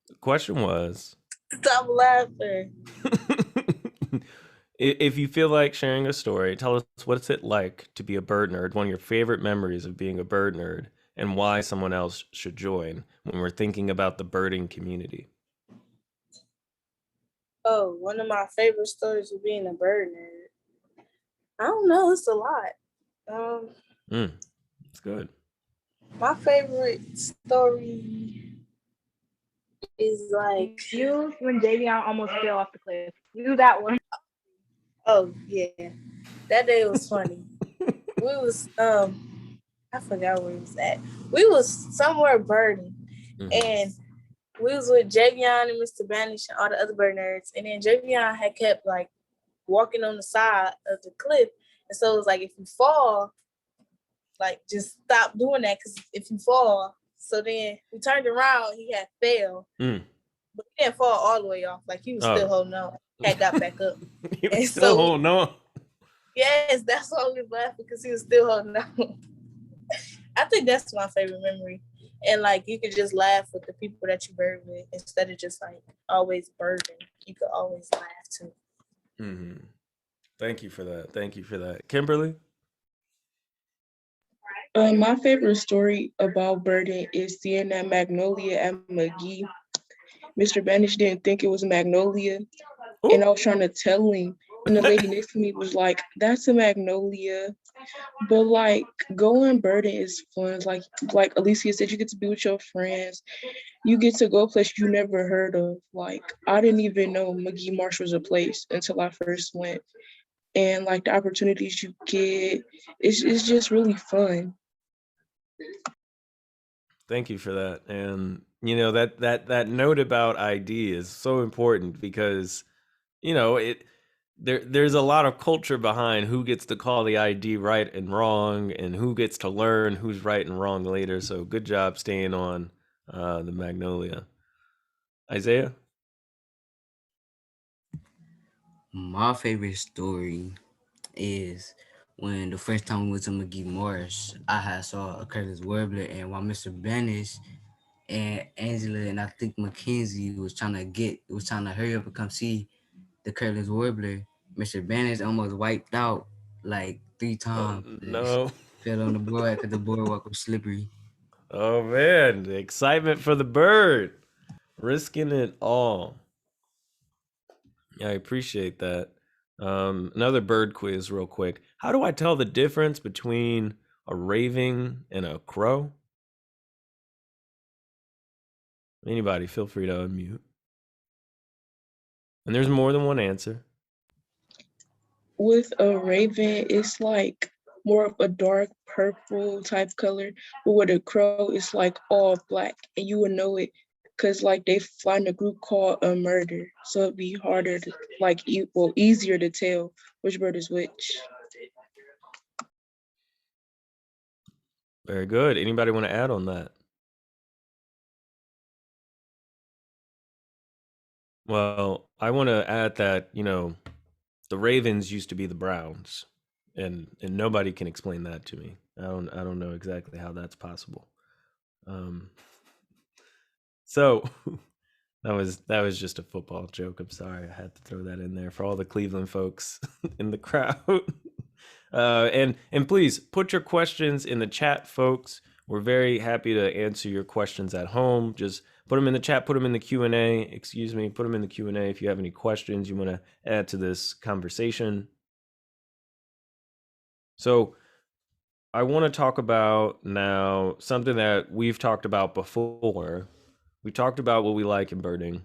The question was Stop laughing. if you feel like sharing a story, tell us what's it like to be a bird nerd, one of your favorite memories of being a bird nerd, and why someone else should join when we're thinking about the birding community. Oh, one of my favorite stories of being a bird nerd. I don't know. It's a lot. Mm, it's good. My favorite story is like, News when Javion almost fell off the cliff. You that one. oh yeah, that day was funny. We was I forgot where we was at. We was somewhere birding, and we was with Javion and Mr. Banish and all the other bird nerds. And then Javion had kept like walking on the side of the cliff, and so it was like if you fall, like just stop doing that because if you fall. So then we turned around, he had fell, but he didn't fall all the way off. Like he was still holding on. Had got back up. He was And still so holding on. yes, that's why we was laughing because he was still holding on. I think that's my favorite memory. And like you could just laugh with the people that you bird with instead of just like always birding. You could always laugh too. Thank you for that. Thank you for that. Kimberly? My favorite story about birding is seeing that magnolia at McGee. Mr. Banish didn't think it was a magnolia, and I was trying to tell him, and the lady next to me was like, "That's a magnolia." But like going birding is fun. Like Alicia said, you get to be with your friends. You get to go places you never heard of. Like I didn't even know McGee Marsh was a place until I first went. And like the opportunities you get, it's just really fun. Thank you for that. And you know that note about ID is so important because there's a lot of culture behind who gets to call the ID right and wrong and who gets to learn who's right and wrong later. So good job staying on the Magnolia. Isaiah? My favorite story is when the first time we went to McGee Morris, I had saw a Curtis Warbler, and while Mr. Banish and Angela and I think Mackenzie was trying to hurry up and come see the Curtis Warbler, Mr. Banish almost wiped out like 3 times. No. Fell on the board because the boardwalk was slippery. Oh man, the excitement for the bird. Risking it all. I appreciate that. Another bird quiz real quick. How do I tell the difference between a raven and a crow? Anybody, feel free to unmute. And there's more than one answer. With a raven, it's like more of a dark purple type color, but with a crow, it's like all black, and you would know it because like they fly in a group called a murder, so it'd be harder to easier to tell which bird is which. Very good. Anybody want to add on that? Well, I want to add that, the Ravens used to be the Browns, and nobody can explain that to me. I don't know exactly how that's possible. So that was just a football joke. I'm sorry, I had to throw that in there for all the Cleveland folks in the crowd. And please put your questions in the chat, folks. We're very happy to answer your questions at home. Just put them in the chat, put them in the Q&A. Excuse me, put them in the Q&A if you have any questions you want to add to this conversation. So I want to talk about now something that we've talked about before. We talked about what we like in birding.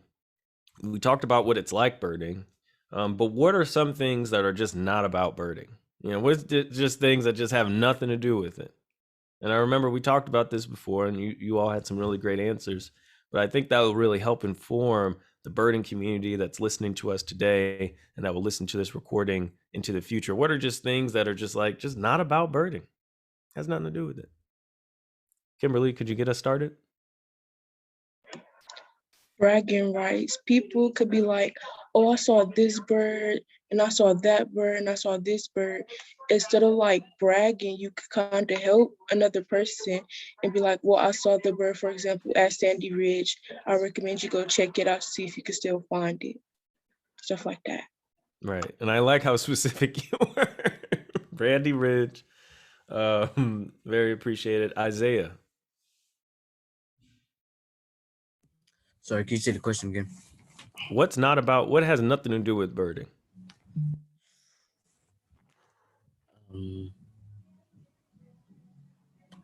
We talked about what it's like birding. But what are some things that are just not about birding? What's just things that just have nothing to do with it? And I remember we talked about this before, and you all had some really great answers. But I think that will really help inform the birding community that's listening to us today and that will listen to this recording into the future. What are just things that are just not about birding? Has nothing to do with it. Kimberly, could you get us started? Bragging rights. People could be like, "Oh, I saw this bird, and I saw that bird, and I saw this bird." Instead of like bragging, you could kind of help another person and be like, "Well, I saw the bird, for example, at Sandy Ridge. I recommend you go check it out to see if you can still find it." Stuff like that. Right. And I like how specific you were. Brandy Ridge. Very appreciated. Isaiah. Sorry, can you say the question again? What has nothing to do with birding? I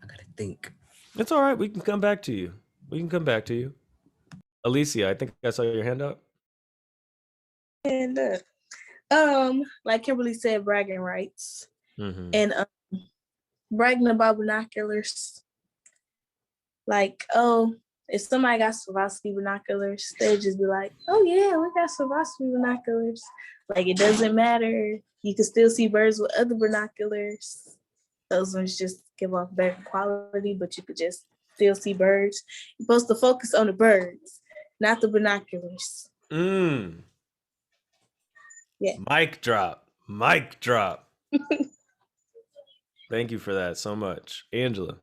gotta think. It's all right. We can come back to you. We can come back to you. Alicia, I think I saw your hand up. And like Kimberly said, bragging rights Mm-hmm. and bragging about binoculars. Like, oh, if somebody got Swarovski binoculars, they'd just be like, oh yeah, we got Swarovski binoculars. Like, it doesn't matter. You can still see birds with other binoculars. Those ones just give off better quality, but you could just still see birds. You're supposed to focus on the birds, not the binoculars. Mm. Yeah. Mic drop. Mic drop. Thank you for that so much. Angela.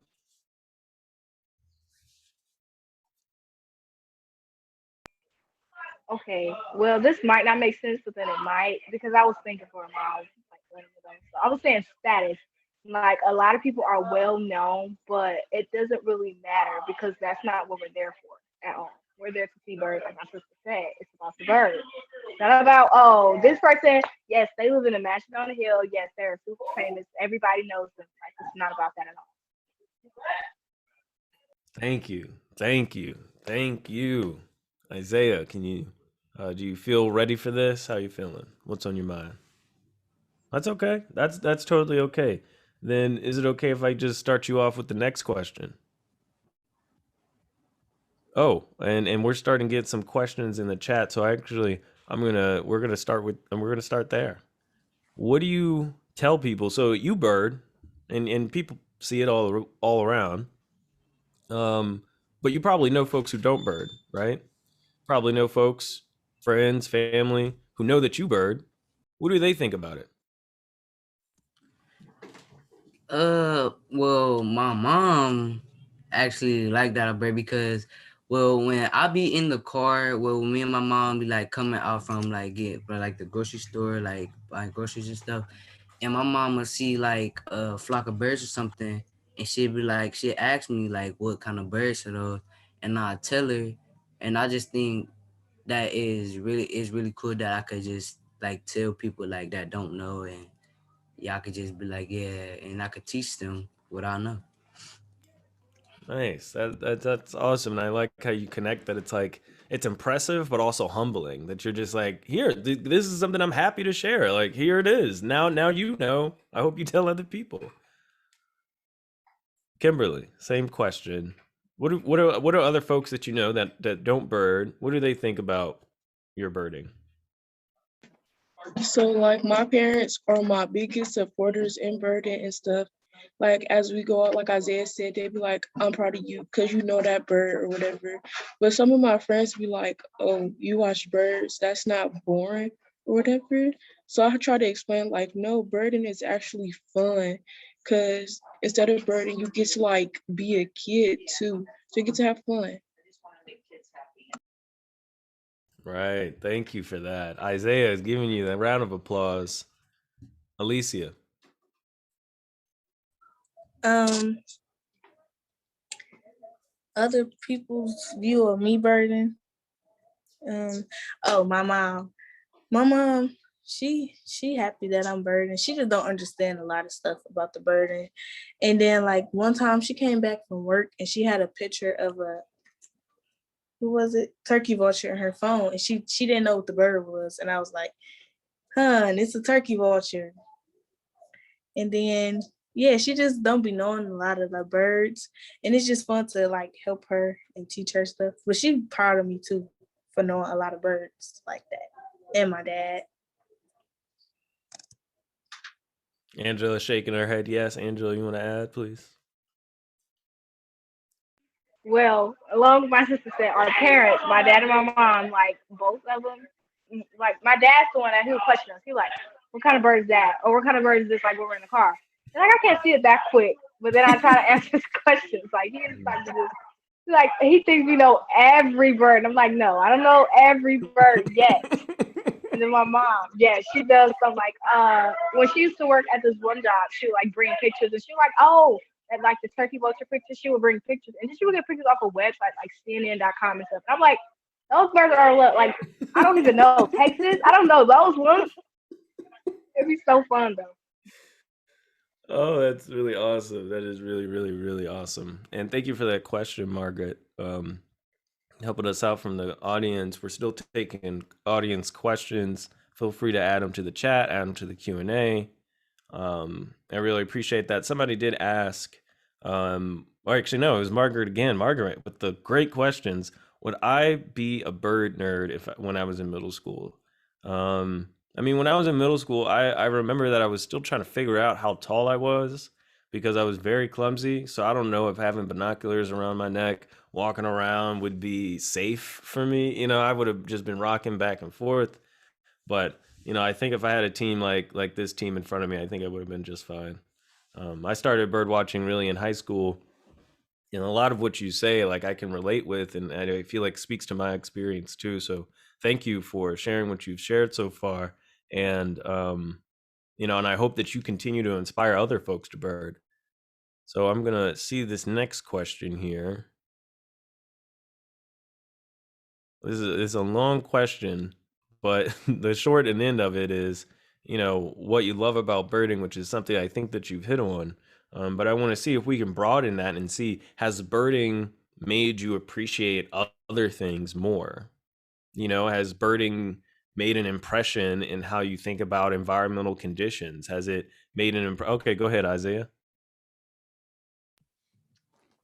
Okay, well, this might not make sense, but then it might because I was thinking for a while, like letting it go. So I was saying status. Like a lot of people are well known, but it doesn't really matter because that's not what we're there for at all. We're there to see birds, like my sister said. It's about the birds. Not about oh, this person. Yes, they live in a mansion on a hill. Yes, they're super famous. Everybody knows them. Like it's not about that at all. Thank you. Thank you. Thank you. Isaiah, can you do you feel ready for this? How you feeling? What's on your mind? That's okay. That's totally okay. Then is it okay if I just start you off with the next question? Oh, and we're starting to get some questions in the chat. So actually we're gonna start with and we're gonna start there. What do you tell people? So you bird, and people see it all around. But you probably know folks who don't bird, right? Probably know folks, friends, family who know that you bird. What do they think about it? Well, my mom actually like that I bird because, well, when I be in the car, well, me and my mom be like coming out from like get for like the grocery store, like buying groceries and stuff, and my mom will see like a flock of birds or something, and she'd be like, she'd ask me like what kind of birds are those, and I tell her, and I just think that is really cool that I could just like tell people like that don't know, and yeah, I could just be like, yeah, and I could teach them what I know. Nice. That's awesome. And I like how you connect that it's like it's impressive but also humbling that you're just like, here, this is something I'm happy to share. Like here it is. Now you know. I hope you tell other people. Kimberly, same question. What are other folks that you know that don't bird? What do they think about your birding? So like my parents are my biggest supporters in birding and stuff. Like as we go out, like Isaiah said, they'd be like, I'm proud of you because you know that bird or whatever. But some of my friends be like, oh, you watch birds, that's not boring or whatever. So I try to explain like, no, birding is actually fun because instead of birding, you get to like be a kid too. So you get to have fun. Right. Thank you for that. Isaiah is giving you the round of applause. Alicia. Other people's view of me birding. Oh, my mom. My mom, she happy that I'm birding. She just don't understand a lot of stuff about the birding. And then like one time she came back from work and she had a picture of a who was it? Turkey vulture in her phone. And she didn't know what the bird was. And I was like, hun, it's a turkey vulture. And then yeah, she just don't be knowing a lot of the birds. And it's just fun to like help her and teach her stuff. But she's proud of me too for knowing a lot of birds like that. And my dad. Angela shaking her head. Yes, Angela, you want to add, please? Well, along with my sister said, our parents, my dad and my mom, like both of them, like my dad's the one that he would question us. He like, what kind of bird is that? Or what kind of bird is this? Like when we're in the car. And like I can't see it that quick, but then I try to answer his questions. Like he is like to just like he thinks we know every bird. And I'm like, no, I don't know every bird yet. And then my mom, yeah, she does some like when she used to work at this one job, she would like bring pictures and she was like, oh, and like the turkey vulture pictures, she would bring pictures and then she would get pictures off a website like CNN.com and stuff. And I'm like, those birds are like I don't even know Texas. I don't know those ones. It'd be so fun though. Oh, that's really awesome. That is really, really, really awesome. And thank you for that question, Margaret. Helping us out from the audience. We're still taking audience questions. Feel free to add them to the chat, add them to the Q&A. I really appreciate that. Somebody did ask, or actually, no, it was Margaret again. Margaret, with the great questions. Would I be a bird nerd when I was in middle school? I mean, when I was in middle school, I remember that I was still trying to figure out how tall I was because I was very clumsy. So I don't know if having binoculars around my neck, walking around would be safe for me. I would have just been rocking back and forth. But I think if I had a team like this team in front of me, I think I would have been just fine. I started bird watching really in high school. A lot of what you say, like I can relate with, and I feel like speaks to my experience too. So thank you for sharing what you've shared so far. And and I hope that you continue to inspire other folks to bird. So I'm gonna see this next question here. This is a long question, but the short and end of it is, what you love about birding, which is something I think that you've hit on. But I want to see if we can broaden that and see, has birding made you appreciate other things more? Has birding made an impression in how you think about environmental conditions? Has it made an Okay, go ahead, Isaiah.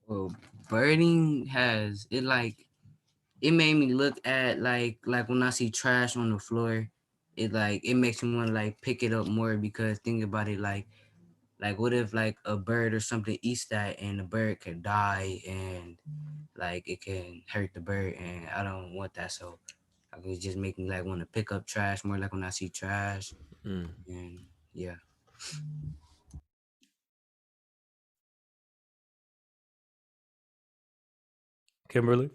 Well, birding has it made me look at like when I see trash on the floor, it makes me want to like pick it up more, because think about it, like what if like a bird or something eats that and the bird could die, and like it can hurt the bird, and I don't want that. So like, it just make me like want to pick up trash more, like when I see trash. Mm. And yeah. Kimberly?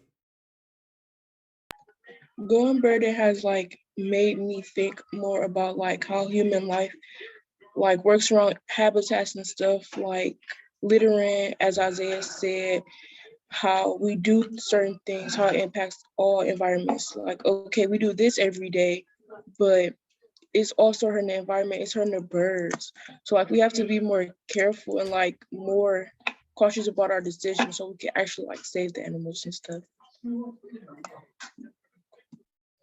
Going birding has like made me think more about like how human life like works around habitats and stuff, like littering, as Isaiah said, how we do certain things, how it impacts all environments. Like, okay, we do this every day, but it's also hurting the environment, it's hurting the birds. So like we have to be more careful and like more cautious about our decisions so we can actually like save the animals and stuff.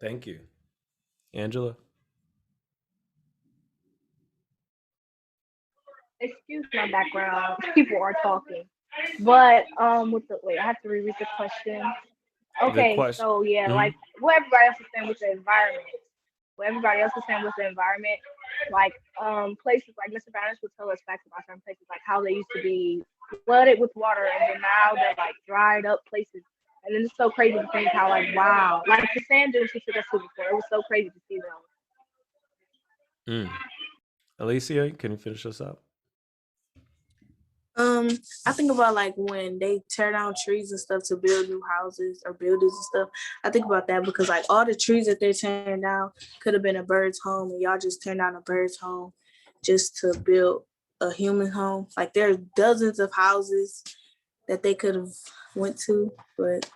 Thank you. Angela? Excuse my background. People are talking. But with the wait, I have to reread the question. The Okay, question. so yeah, like what everybody else is saying with the environment. What everybody else is saying with the environment, like places like Mr. Banners would tell us facts about certain places, like how they used to be flooded with water and then now they're like dried up places. And then it's so crazy to think how like wow, like the sand dunes he took us to before. It was so crazy to see them. Alicia, can you finish us up? I think about like when they tear down trees and stuff to build new houses or buildings and stuff. I think about that because like all the trees that they're tearing down could have been a bird's home, and y'all just turned down a bird's home just to build a human home. Like there's dozens of houses that they could have went to, but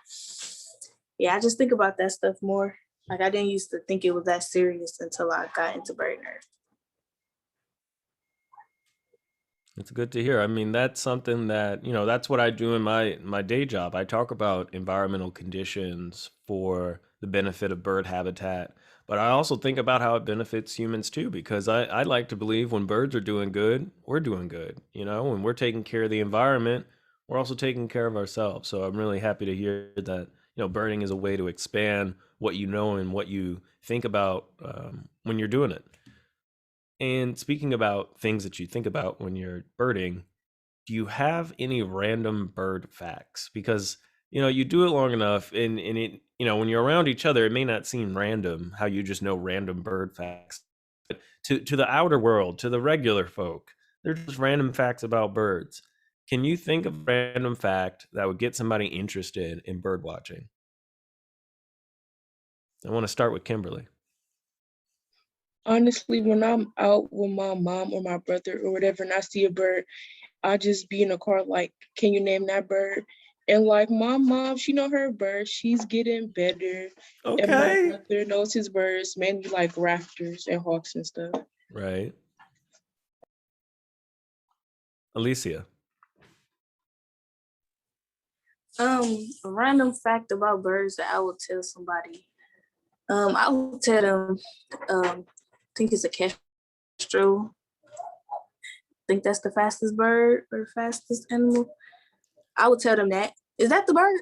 yeah, I just think about that stuff more. Like I didn't used to think it was that serious until I got into bird nerd. It's good to hear. I mean, that's something that, that's what I do in my day job. I talk about environmental conditions for the benefit of bird habitat, but I also think about how it benefits humans too, because I like to believe when birds are doing good, we're doing good. When we're taking care of the environment, we're also taking care of ourselves. So I'm really happy to hear that, birding is a way to expand what you know and what you think about when you're doing it. And speaking about things that you think about when you're birding, do you have any random bird facts? Because, you do it long enough and it, when you're around each other, it may not seem random how you just know random bird facts. But to the outer world, to the regular folk, they're just random facts about birds. Can you think of a random fact that would get somebody interested in bird watching? I want to start with Kimberly. Honestly, when I'm out with my mom or my brother or whatever and I see a bird, I just be in the car like, can you name that bird? And like my mom, she know her bird. She's getting better. And my Okay. brother knows his birds, mainly like raptors and hawks and stuff. Right. Alicia. A random fact about birds that I would tell somebody. I would tell them, I think it's a kestrel. I think that's the fastest bird or the fastest animal. I would tell them that. Is that the bird?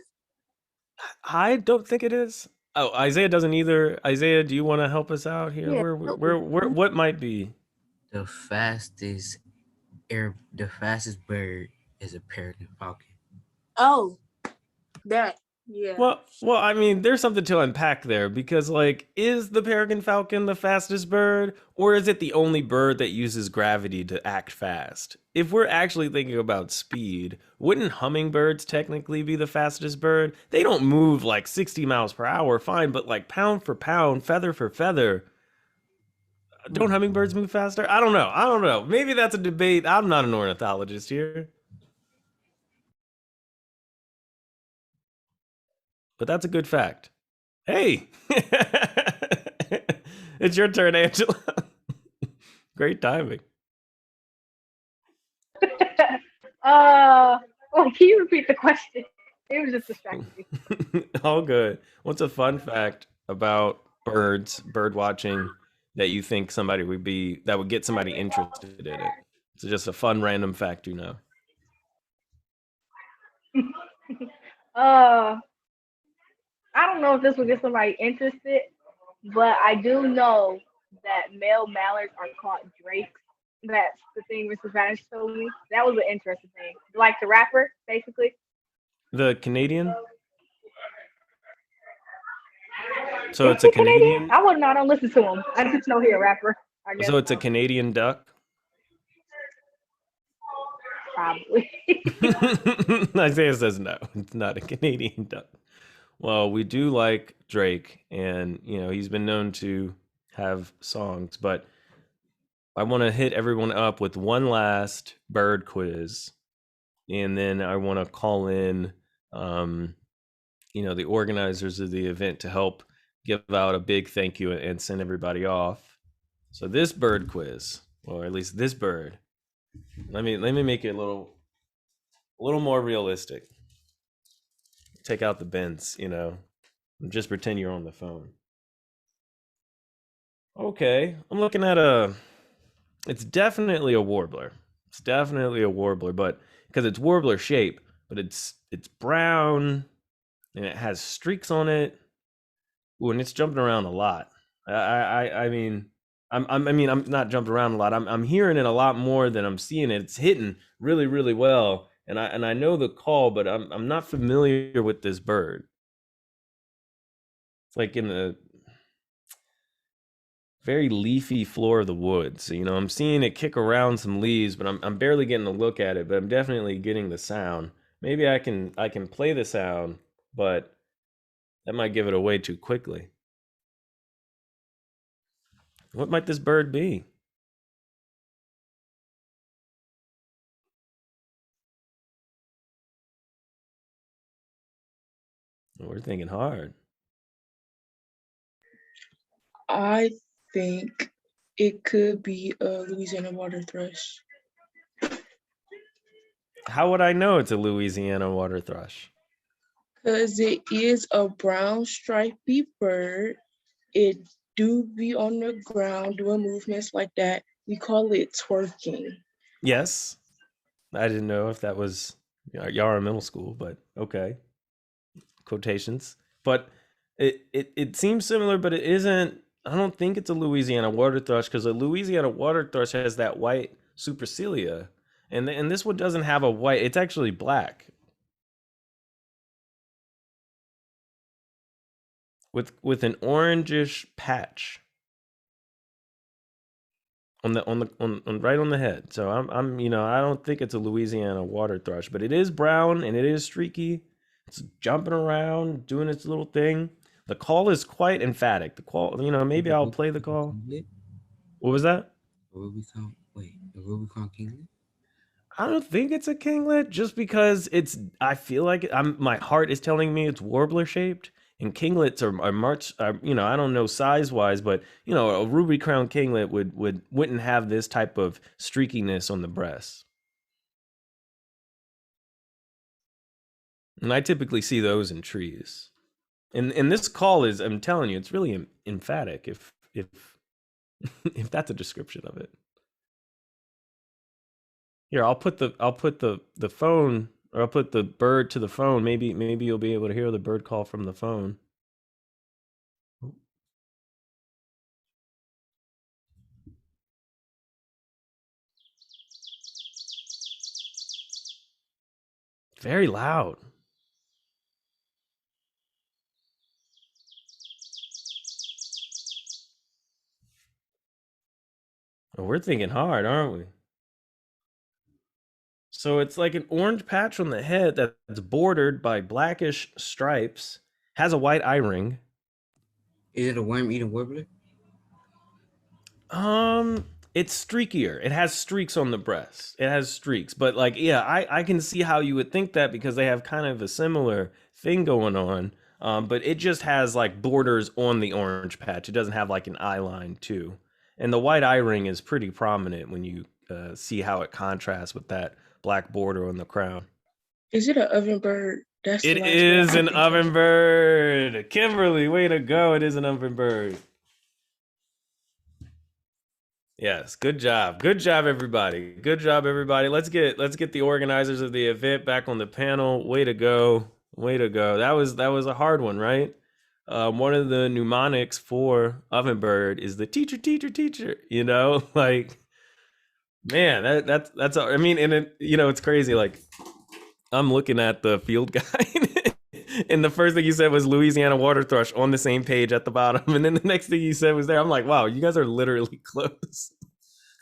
I don't think it is. Oh, Isaiah doesn't either. Isaiah, do you want to help us out here? Yeah. Where what might be? The fastest bird is a peregrine falcon. Oh, that. Yeah. Well, I mean, there's something to unpack there because, like, is the peregrine falcon the fastest bird, or is it the only bird that uses gravity to act fast? If we're actually thinking about speed, wouldn't hummingbirds technically be the fastest bird? They don't move like 60 miles per hour, fine, but like pound for pound, feather for feather, don't hummingbirds move faster? I don't know. Maybe that's a debate. I'm not an ornithologist here. But that's a good fact. Hey, it's your turn, Angela. Great timing. Well, can you repeat the question? It was just distracting. All good. What's a fun fact about bird watching, that you think somebody that would get somebody interested in it? It's just a fun random fact, you know. I don't know if this will get somebody interested, but I do know that male mallards are called drakes. That's the thing Mr. Spanish told me. That was an interesting thing. Like the rapper, basically. The Canadian? So Is it's a he Canadian? Canadian. I wouldn't know. I don't listen to him. I just know he's a rapper. I guess So it's a Canadian duck. probably. Isaiah says no, it's not a Canadian duck. Well, we do like Drake, and you know he's been known to have songs, but I want to hit everyone up with one last bird quiz, and then I want to call in, the organizers of the event to help give out a big thank you and send everybody off. So this bird quiz, or at least this bird, let me make it a little more realistic. Take out the bends, and just pretend you're on the phone. Okay, I'm looking at it's definitely a warbler. It's definitely a warbler, but because it's warbler shape, but it's brown and it has streaks on it. Ooh, and it's jumping around a lot. I mean, I'm not jumping around a lot. I'm hearing it a lot more than I'm seeing it. It's hitting really, really well. And I know the call, but I'm not familiar with this bird. It's like in the very leafy floor of the woods. I'm seeing it kick around some leaves, but I'm barely getting a look at it, but I'm definitely getting the sound. Maybe I can play the sound, but that might give it away too quickly. What might this bird be? We're thinking hard. I think it could be a Louisiana water thrush. How would I know it's a Louisiana water thrush? Because it is a brown stripy bird. It do be on the ground doing movements like that. We call it twerking. Yes. I didn't know if that was y'all are in middle school, but okay. Quotations. But it seems similar, but it isn't. I don't think it's a Louisiana water thrush, because a Louisiana water thrush has that white supercilia, and this one doesn't have a white. It's actually black with an orangish patch on right on the head. So I'm I don't think it's a Louisiana water thrush, but it is brown and it is streaky. It's jumping around, doing its little thing. The call is quite emphatic. The call, maybe I'll play the call. What was that? A Rubicon kinglet? I don't think it's a kinglet, just because I feel like my heart is telling me it's warbler shaped, and kinglets are much, I don't know size wise, but a ruby crowned kinglet wouldn't have this type of streakiness on the breast. And I typically see those in trees. And this call is, I'm telling you, it's really emphatic if if that's a description of it. Here, I'll put the phone, or I'll put the bird to the phone. Maybe you'll be able to hear the bird call from the phone. Very loud. Oh, we're thinking hard, aren't we? So it's like an orange patch on the head that's bordered by blackish stripes, has a white eye ring. Is it a worm-eating warbler? It's streakier. It has streaks on the breast. It has streaks, but like, yeah, I can see how you would think that because they have kind of a similar thing going on. But it just has like borders on the orange patch. It doesn't have like an eye line too. And the white eye ring is pretty prominent when you see how it contrasts with that black border on the crown. Is it an oven bird? That's the It last word is I an think oven of. bird. Kimberly, way to go. It is an oven bird. Yes, good job. Good job, everybody. Good job, everybody. Let's get the organizers of the event back on the panel. Way to go. Way to go. That was a hard one, right? One of the mnemonics for Ovenbird is the teacher, teacher, teacher. You know, like, man, that's I mean, and it, you know, it's crazy. Like, I'm looking at the field guide, and the first thing you said was Louisiana water thrush on the same page at the bottom, and then the next thing you said was there. I'm like, wow, you guys are literally close.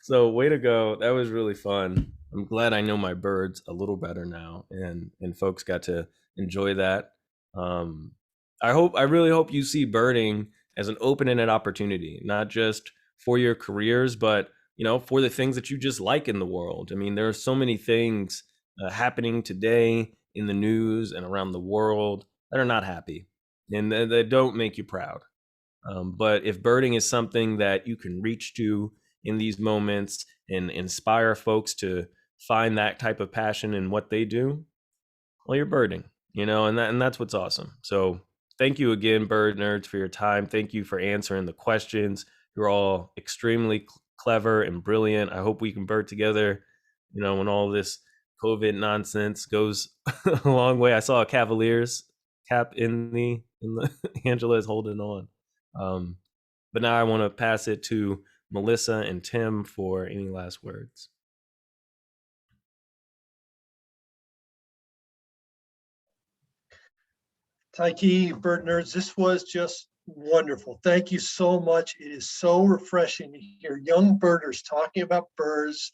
So way to go. That was really fun. I'm glad I know my birds a little better now, and folks got to enjoy that. Um, I really hope you see birding as an open-ended opportunity, not just for your careers, but you know, for the things that you just like in the world. I mean, there are so many things happening today in the news and around the world that are not happy and that don't make you proud. But if birding is something that you can reach to in these moments and inspire folks to find that type of passion in what they do, well, you're birding, you know, and that's what's awesome. So thank you again, bird nerds, for your time. Thank you for answering the questions. You're all extremely clever and brilliant. I hope we can bird together, you know, when all this COVID nonsense goes a long way. I saw a Cavaliers cap in the Angela is holding on. But now I want to pass it to Melissa and Tim for any last words. Tykee, bird nerds, this was just wonderful. Thank you so much. It is so refreshing to hear young birders talking about birds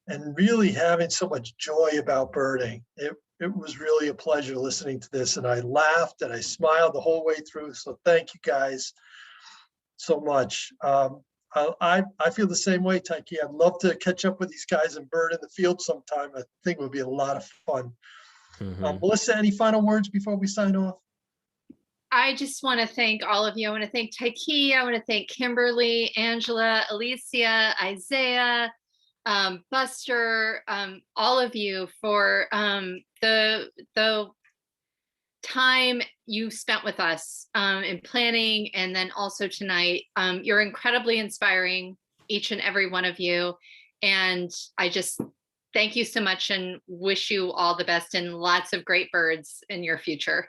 and really having so much joy about birding. It was really a pleasure listening to this, and I laughed and I smiled the whole way through. So thank you guys so much. I feel the same way, Tykee. I'd love to catch up with these guys and bird in the field sometime. I think it would be a lot of fun. Melissa, any final words before we sign off? I just want to thank all of you. I want to thank Tykee. I want to thank Kimberly, Angela, Alicia, Isaiah, Buster, all of you for the time you spent with us in planning, and then also tonight. You're incredibly inspiring, each and every one of you. And I just thank you so much and wish you all the best and lots of great birds in your future.